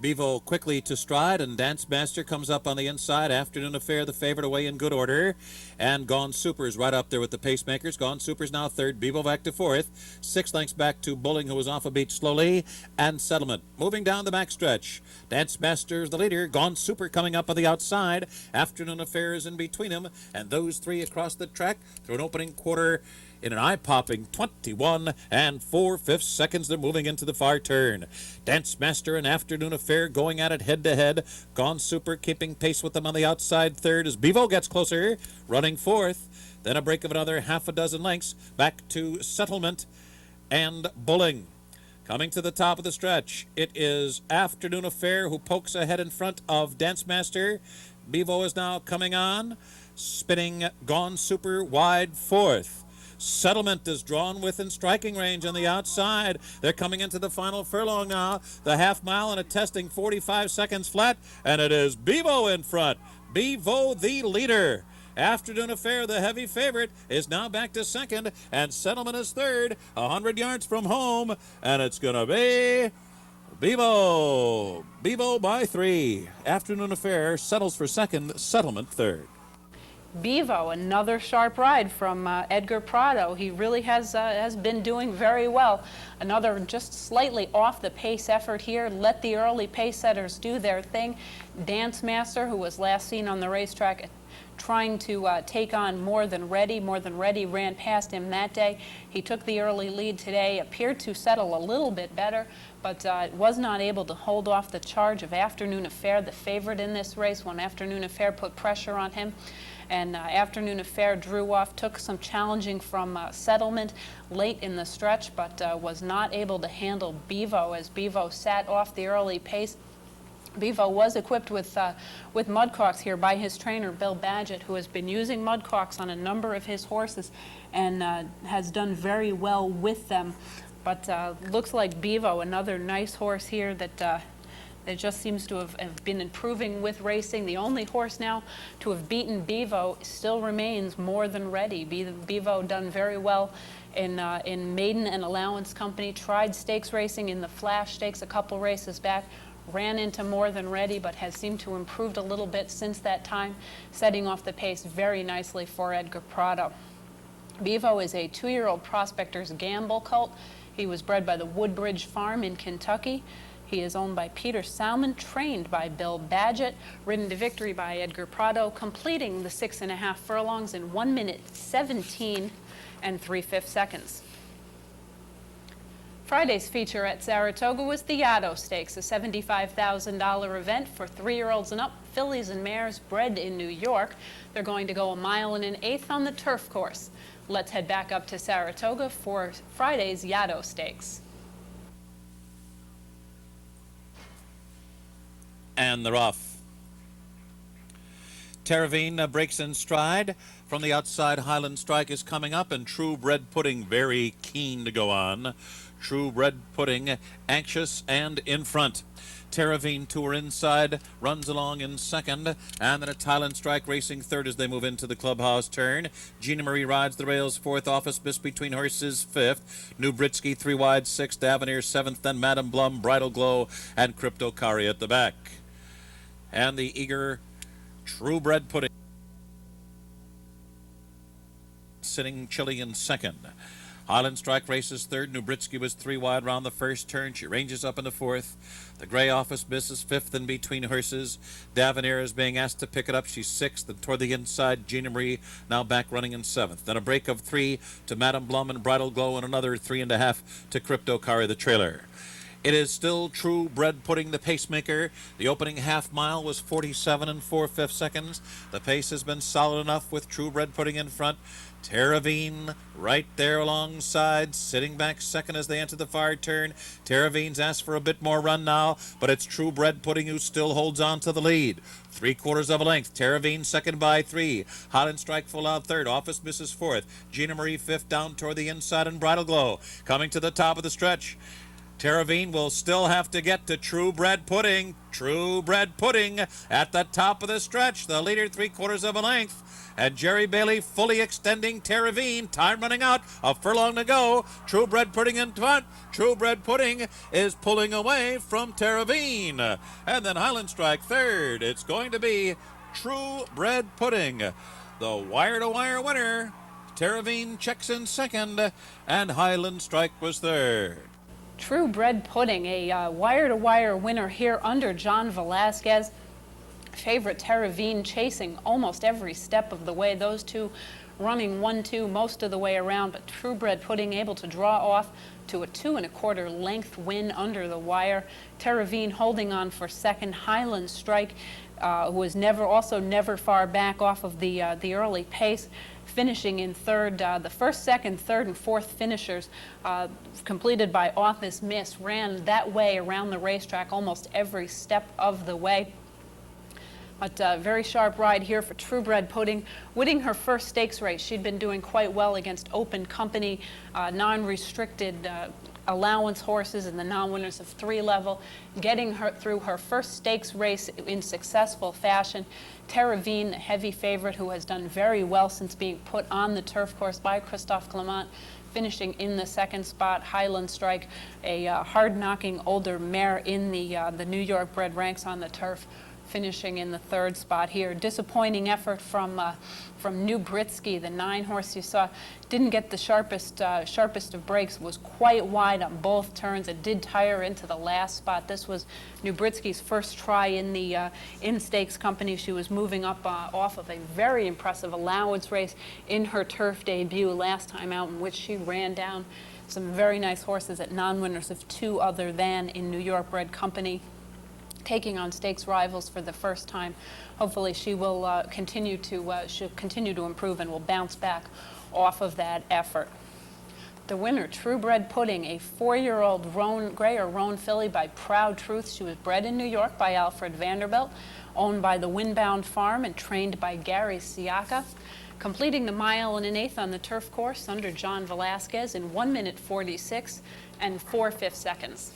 Bevo quickly to stride, and Dance Master comes up on the inside. Afternoon Affair, the favorite, away in good order. And Gone Super's right up there with the pacemakers. Gone Super's now 3rd, Bevo back to 4th. 6 lengths back to Bulling, who was off a beat slowly. And Settlement moving down the backstretch. Dance Master's the leader. Gone Super coming up on the outside. Afternoon Affair is in between them. And those 3 across the track through an opening quarter in an eye-popping 21 and 4/5 seconds. They're moving into the far turn. Dance Master and Afternoon Affair going at it head-to-head. Gone Super keeping pace with them on the outside 3rd as Bevo gets closer, running 4th. Then a break of another 6 lengths back to Settlement and Bulling. Coming to the top of the stretch, it is Afternoon Affair who pokes ahead in front of Dance Master. Bevo is now coming on, spinning Gone Super wide 4th. Settlement is drawn within striking range on the outside. They're coming into the final furlong now. The half mile and a testing 45 seconds flat, and it is Bevo in front. Bevo the leader. Afternoon Affair, the heavy favorite, is now back to 2nd, and Settlement is 3rd, 100 yards from home, and it's going to be Bevo. Bevo by 3. Afternoon Affair settles for 2nd, Settlement 3rd. Bevo, another sharp ride from Edgar Prado. He really has been doing very well. Another just slightly off the pace effort here. Let the early pace setters do their thing. Dance Master, who was last seen on the racetrack trying to take on More Than Ready. More Than Ready ran past him that day. He took the early lead today, appeared to settle a little bit better, but was not able to hold off the charge of Afternoon Affair, the favorite in this race, when Afternoon Affair put pressure on him. And Afternoon Affair drew off, took some challenging from Settlement late in the stretch, but was not able to handle Bevo as Bevo sat off the early pace. Bevo was equipped with mudcocks here by his trainer, Bill Badgett, who has been using mudcocks on a number of his horses and has done very well with them. But looks like Bevo, another nice horse here that just seems to have been improving with racing. The only horse now to have beaten Bevo still remains More Than Ready. Bevo done very well in Maiden and Allowance Company, tried stakes racing in the Flash Stakes a couple races back, ran into More Than Ready, but has seemed to improved a little bit since that time, setting off the pace very nicely for Edgar Prado. Bevo is a 2-year-old prospector's gamble colt. He was bred by the Woodbridge Farm in Kentucky. He is owned by Peter Salmon, trained by Bill Badgett, ridden to victory by Edgar Prado, completing the 6.5 furlongs in 1 minute 17 3/5 seconds. Friday's feature at Saratoga was the Yaddo Stakes, a $75,000 event for 3-year-olds and up, fillies and mares bred in New York. They're going to go 1 1/8 miles on the turf course. Let's head back up to Saratoga for Friday's Yaddo Stakes. And they're off. Terravine breaks in stride. From the outside, Highland Strike is coming up, and True Bred Pudding very keen to go on. True Bred Pudding anxious and in front. Terravine to her inside, runs along in second, and then it's Highland Strike racing third as they move into the clubhouse turn. Gina Marie rides the rails fourth, Office Miss Between Horses fifth, New Britsky 3 wide sixth, Avenir seventh, then Madam Blum, Bridal Glow, and Cryptocari at the back. And the eager True Bred Pudding sitting chilly in second. Highland Strike races third. New Britsky was 3 wide round the first turn. She ranges up into fourth. The Grey Office Miss is fifth in Between Horses. Davenier is being asked to pick it up. She's sixth. And toward the inside, Gina Marie now back running in seventh. Then a break of 3 to Madam Blum and Bridal Glow, and another 3.5 to Cryptocari the trailer. It is still True Bred Pudding, the pacemaker. The opening half mile was 47 4/5 seconds. The pace has been solid enough with True Bred Pudding in front. Terravine right there alongside, sitting back second as they enter the far turn. Terravine's asked for a bit more run now, but it's True Bred Pudding who still holds on to the lead. 3/4 of a length. Terravine second by 3. Highland Strike full out third. Office Misses fourth. Gina Marie fifth down toward the inside, and Bridal Glow coming to the top of the stretch. Terravine will still have to get to True Bred Pudding. True Bred Pudding at the top of the stretch. The leader 3/4 of a length. And Jerry Bailey fully extending Terravine. Time running out. A furlong to go. True Bred Pudding in front. True Bred Pudding is pulling away from Terravine. And then Highland Strike third. It's going to be True Bred Pudding. The wire-to-wire winner. Terravine checks in second. And Highland Strike was third. True Bred Pudding, a wire-to-wire winner here under John Velasquez. Favorite Terravine chasing almost every step of the way. Those two running 1-2 most of the way around, but True Bred Pudding able to draw off to a 2 1/4 length win under the wire. Terravine holding on for second. Highland Strike, who was never far back off of the early pace, finishing in third. The first, second, third, and fourth finishers completed by Office Miss ran that way around the racetrack almost every step of the way. But very sharp ride here for True Bred Pudding, winning her first stakes race. She'd been doing quite well against open company, non-restricted allowance horses in the non-winners of 3 level, getting her through her first stakes race in successful fashion. Terravine, a heavy favorite who has done very well since being put on the turf course by Christophe Clement, finishing in the second spot. Highland Strike, a hard-knocking older mare in the New York bred ranks on the turf, finishing in the third spot here. Disappointing effort from New Britsky, the 9 horse you saw. Didn't get the sharpest of breaks, was quite wide on both turns. It did tire into the last spot. This was New Britsky's first try in the in-stakes company. She was moving up off of a very impressive allowance race in her turf debut last time out, in which she ran down some very nice horses at non-winners of 2 other than in New York bred company, taking on stakes rivals for the first time. Hopefully she will continue to improve and will bounce back off of that effort. The winner, True Bred Pudding, a 4-year-old Grey or Roan filly by Proud Truth. She was bred in New York by Alfred Vanderbilt, owned by the Windbound Farm and trained by Gary Siaka. completing the mile and an eighth on the turf course under John Velasquez in 1 minute 46 and 4/5 seconds.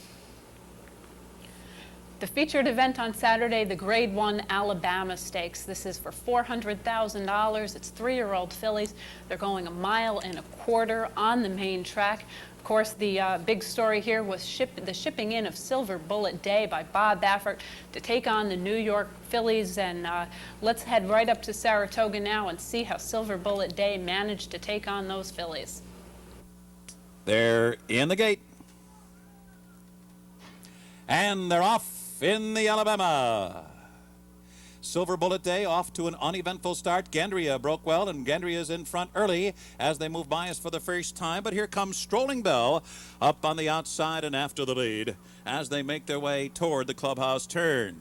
The featured event on Saturday, the Grade 1 Alabama Stakes. This is for $400,000. It's 3-year-old fillies. They're going 1.25 miles on the main track. Of course, the big story here was the shipping in of Silver Bullet Day by Bob Baffert to take on the New York fillies. And let's head right up to Saratoga now and see how Silver Bullet Day managed to take on those fillies. They're in the gate. And they're off in the Alabama. Silver Bullet Day off to an uneventful start. Gandria broke well, and Gandria's in front early as they move by us for the first time. But here comes Strolling Bell up on the outside and after the lead as they make their way toward the clubhouse turn.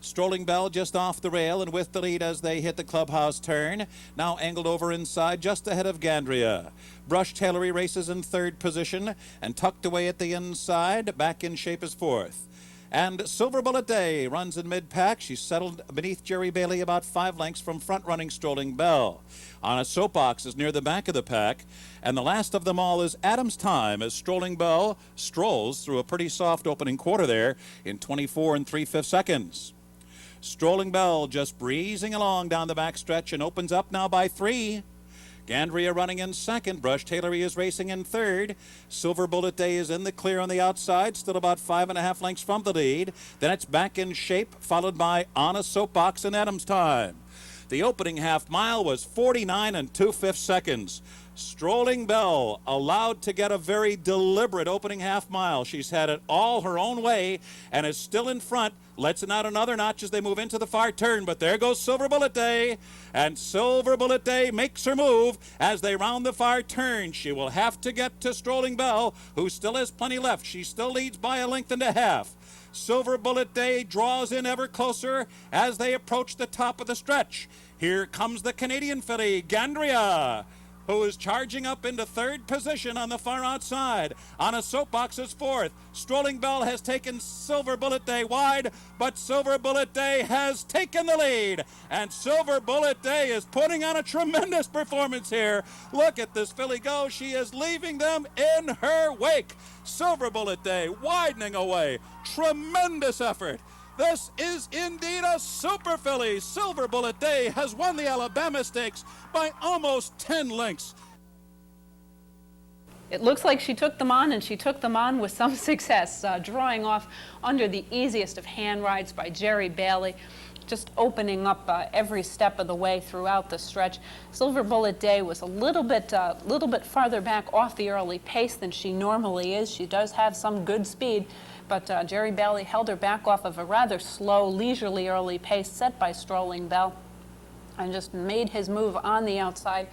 Strolling Bell just off the rail and with the lead as they hit the clubhouse turn. Now angled over inside just ahead of Gandria. Brush Tailory races in third position and tucked away at the inside. Back in shape as fourth. And Silver Bullet Day runs in mid-pack. She's settled beneath Jerry Bailey about 5 lengths from front-running Strolling Bell. On a soapbox is near the back of the pack. And the last of them all is Adam's Time as Strolling Bell strolls through a pretty soft opening quarter there in 24 3/5 seconds. Strolling Bell just breezing along down the backstretch and opens up now by 3. Gandria running in second. Brush Tailory is racing in third. Silver Bullet Day is in the clear on the outside, still about 5.5 lengths from the lead. Then it's Back in Shape, followed by On a Soapbox and Adam's Time. The opening half mile was 49 2/5 seconds. Strolling Bell allowed to get a very deliberate opening half mile. She's had it all her own way and is still in front. Lets it out another notch as they move into the far turn, but there goes Silver Bullet Day, and Silver Bullet Day makes her move as they round the far turn. She will have to get to Strolling Bell, who still has plenty left. She still leads by 1.5 lengths. Silver Bullet Day draws in ever closer as they approach the top of the stretch. Here comes the Canadian filly, Gandria, who is charging up into third position on the far outside. On a soapbox is fourth. Strolling Bell has taken Silver Bullet Day wide, but Silver Bullet Day has taken the lead. And Silver Bullet Day is putting on a tremendous performance here. Look at this filly go. She is leaving them in her wake. Silver Bullet Day widening away. Tremendous effort. This is indeed a super filly. Silver Bullet Day has won the Alabama Stakes by almost 10 lengths. It looks like she took them on, and she took them on with some success, drawing off under the easiest of hand rides by Jerry Bailey, just opening up every step of the way throughout the stretch. Silver Bullet Day was a little bit farther back off the early pace than she normally is. She does have some good speed, but Jerry Bailey held her back off of a rather slow, leisurely early pace set by Strolling Bell, and just made his move on the outside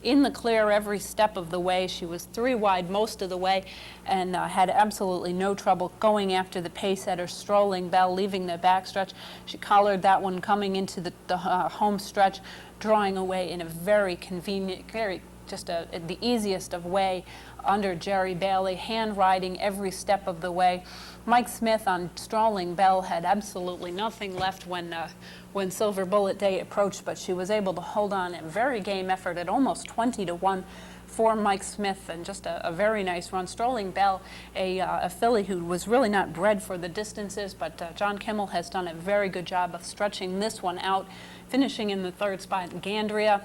in the clear every step of the way. She was 3 wide most of the way and had absolutely no trouble going after the pace setter Strolling Bell, leaving the backstretch. She collared that one coming into the home stretch, drawing away in a very convenient, the easiest of way under Jerry Bailey, hand riding every step of the way. Mike Smith on Strolling Bell had absolutely nothing left when Silver Bullet Day approached, but she was able to hold on a very game effort at almost 20-1 for Mike Smith, and just a very nice run. Strolling Bell, a filly who was really not bred for the distances, but John Kimmel has done a very good job of stretching this one out, finishing in the third spot. Gandria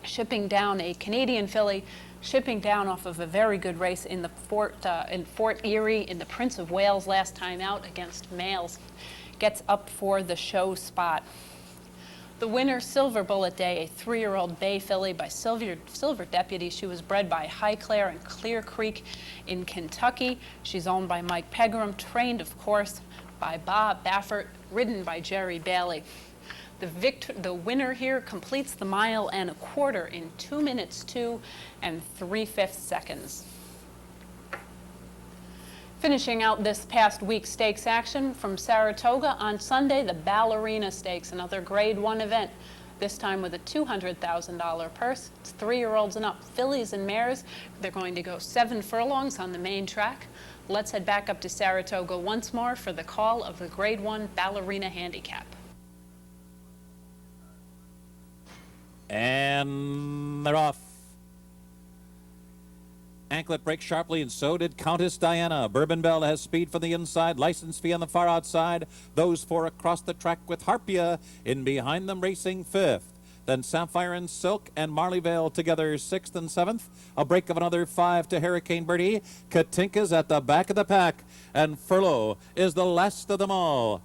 shipping down a Canadian filly, shipping down off of a very good race in Fort Erie in the Prince of Wales last time out against males, gets up for the show spot. The winner, Silver Bullet Day, a 3-year-old bay filly by Silver Deputy. She was bred by Highclere and Clear Creek in Kentucky. She's owned by Mike Pegram, trained, of course, by Bob Baffert, ridden by Jerry Bailey. The winner here completes the 1.25 miles in 2 minutes 2 3/5 seconds. Finishing out this past week's stakes action from Saratoga on Sunday, the Ballerina Stakes, another Grade 1 event, this time with a $200,000 purse. It's 3-year-olds and up, fillies and mares. They're going to go 7 furlongs on the main track. Let's head back up to Saratoga once more for the call of the Grade 1 Ballerina Handicap. And they're off. Anklet breaks sharply, and so did Countess Diana. Bourbon Belle has speed from the inside, License Fee on the far outside. Those four across the track with Harpia in behind them, racing fifth. Then Sapphire and Silk and Marley Vale together 6th and 7th. A break of another 5 to Hurricane Birdie. Katinka's at the back of the pack, and Furlough is the last of them all.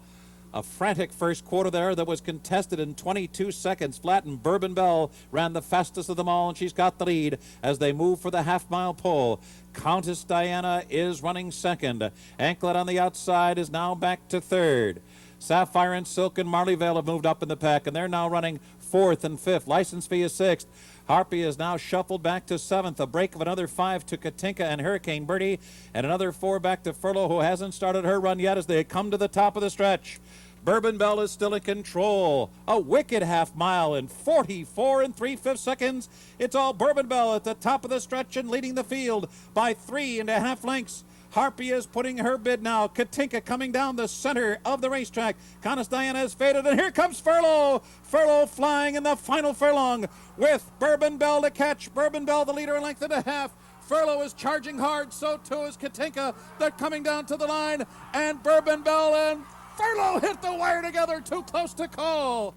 A frantic first quarter there that was contested in 22 seconds flat, and Bourbon Belle ran the fastest of them all, and she's got the lead as they move for the half-mile pole. Countess Diana is running second. Anklet on the outside is now back to third. Sapphire and Silk and Marley Vale have moved up in the pack, and they're now running 4th and 5th. License Fee is 6th. Harpy is now shuffled back to 7th. A break of another 5 to Katinka and Hurricane Birdie, and another 4 back to Furlough, who hasn't started her run yet as they come to the top of the stretch. Bourbon Belle is still in control. A wicked half mile in 44 3/5 seconds. It's all Bourbon Belle at the top of the stretch and leading the field by 3.5 lengths. Harpy is putting her bid now. Katinka coming down the center of the racetrack. Countess Diana has faded, and here comes Furlough. Furlough flying in the final furlong with Bourbon Belle to catch. Bourbon Belle the leader, a length and a half. Furlough is charging hard, so too is Katinka. They're coming down to the line, and Bourbon Belle and Furlough hit the wire together, too close to call.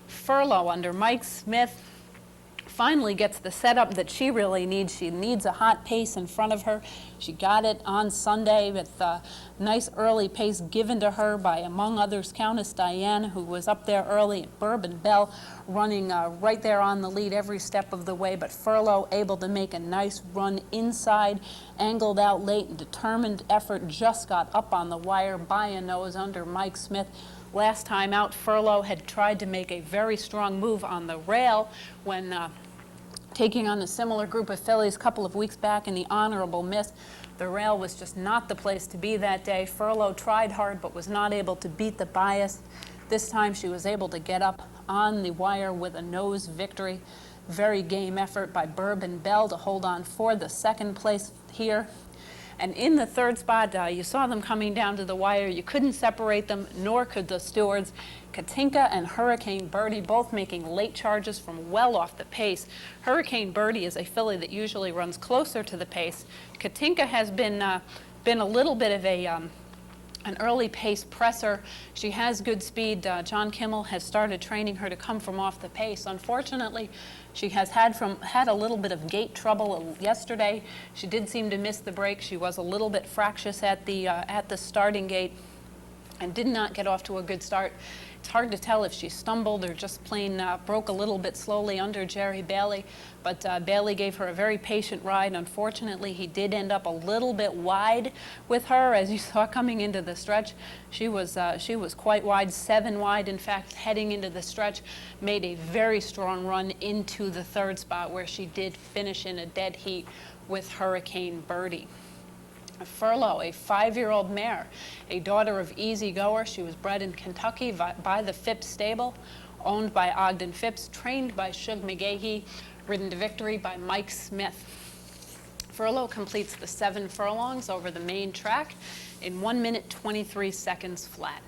Furlough under Mike Smith finally gets the setup that she really needs. She needs a hot pace in front of her. She got it on Sunday with a nice early pace given to her by, among others, Countess Diana, who was up there early, and Bourbon Belle running right there on the lead every step of the way, but Furlough able to make a nice run inside, angled out late, and determined effort just got up on the wire by a nose under Mike Smith. Last time out, Furlough had tried to make a very strong move on the rail when taking on a similar group of fillies a couple of weeks back in the Honorable Miss. The rail was just not the place to be that day. Furlough tried hard but was not able to beat the bias. This time she was able to get up on the wire with a nose victory. Very game effort by Bourbon Belle to hold on for the second place here. And in the third spot, you saw them coming down to the wire. You couldn't separate them, nor could the stewards. Katinka and Hurricane Birdie both making late charges from well off the pace. Hurricane Birdie is a filly that usually runs closer to the pace. Katinka has been a little bit of an early pace presser. She has good speed. John Kimmel has started training her to come from off the pace. Unfortunately, she has had a little bit of gait trouble yesterday. She did seem to miss the break. She was a little bit fractious at the starting gate and did not get off to a good start. It's hard to tell if she stumbled or just plain broke a little bit slowly under Jerry Bailey, but Bailey gave her a very patient ride. Unfortunately, he did end up a little bit wide with her, as you saw coming into the stretch. She was quite wide, 7 wide, in fact, heading into the stretch. Made a very strong run into the third spot, where she did finish in a dead heat with Hurricane Birdie. Furlough, a 5-year-old mare, a daughter of Easy Goer. She was bred in Kentucky by the Phipps stable, owned by Ogden Phipps, trained by Shug McGahee, ridden to victory by Mike Smith. Furlough completes the 7 furlongs over the main track in 1 minute 23 seconds flat.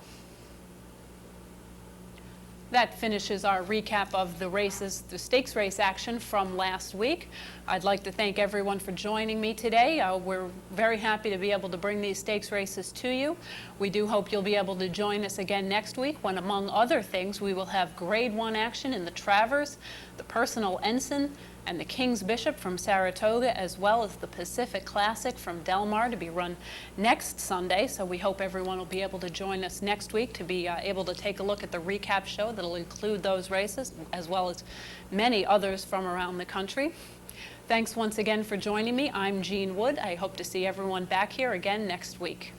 That finishes our recap of the races, the stakes race action from last week. I'd like to thank everyone for joining me today. We're very happy to be able to bring these stakes races to you. We do hope you'll be able to join us again next week when, among other things, we will have Grade 1 action in the Travers, the Personal Ensign, and the King's Bishop from Saratoga, as well as the Pacific Classic from Del Mar to be run next Sunday. So we hope everyone will be able to join us next week to be able to take a look at the recap show that'll include those races, as well as many others from around the country. Thanks once again for joining me. I'm Jean Wood. I hope to see everyone back here again next week.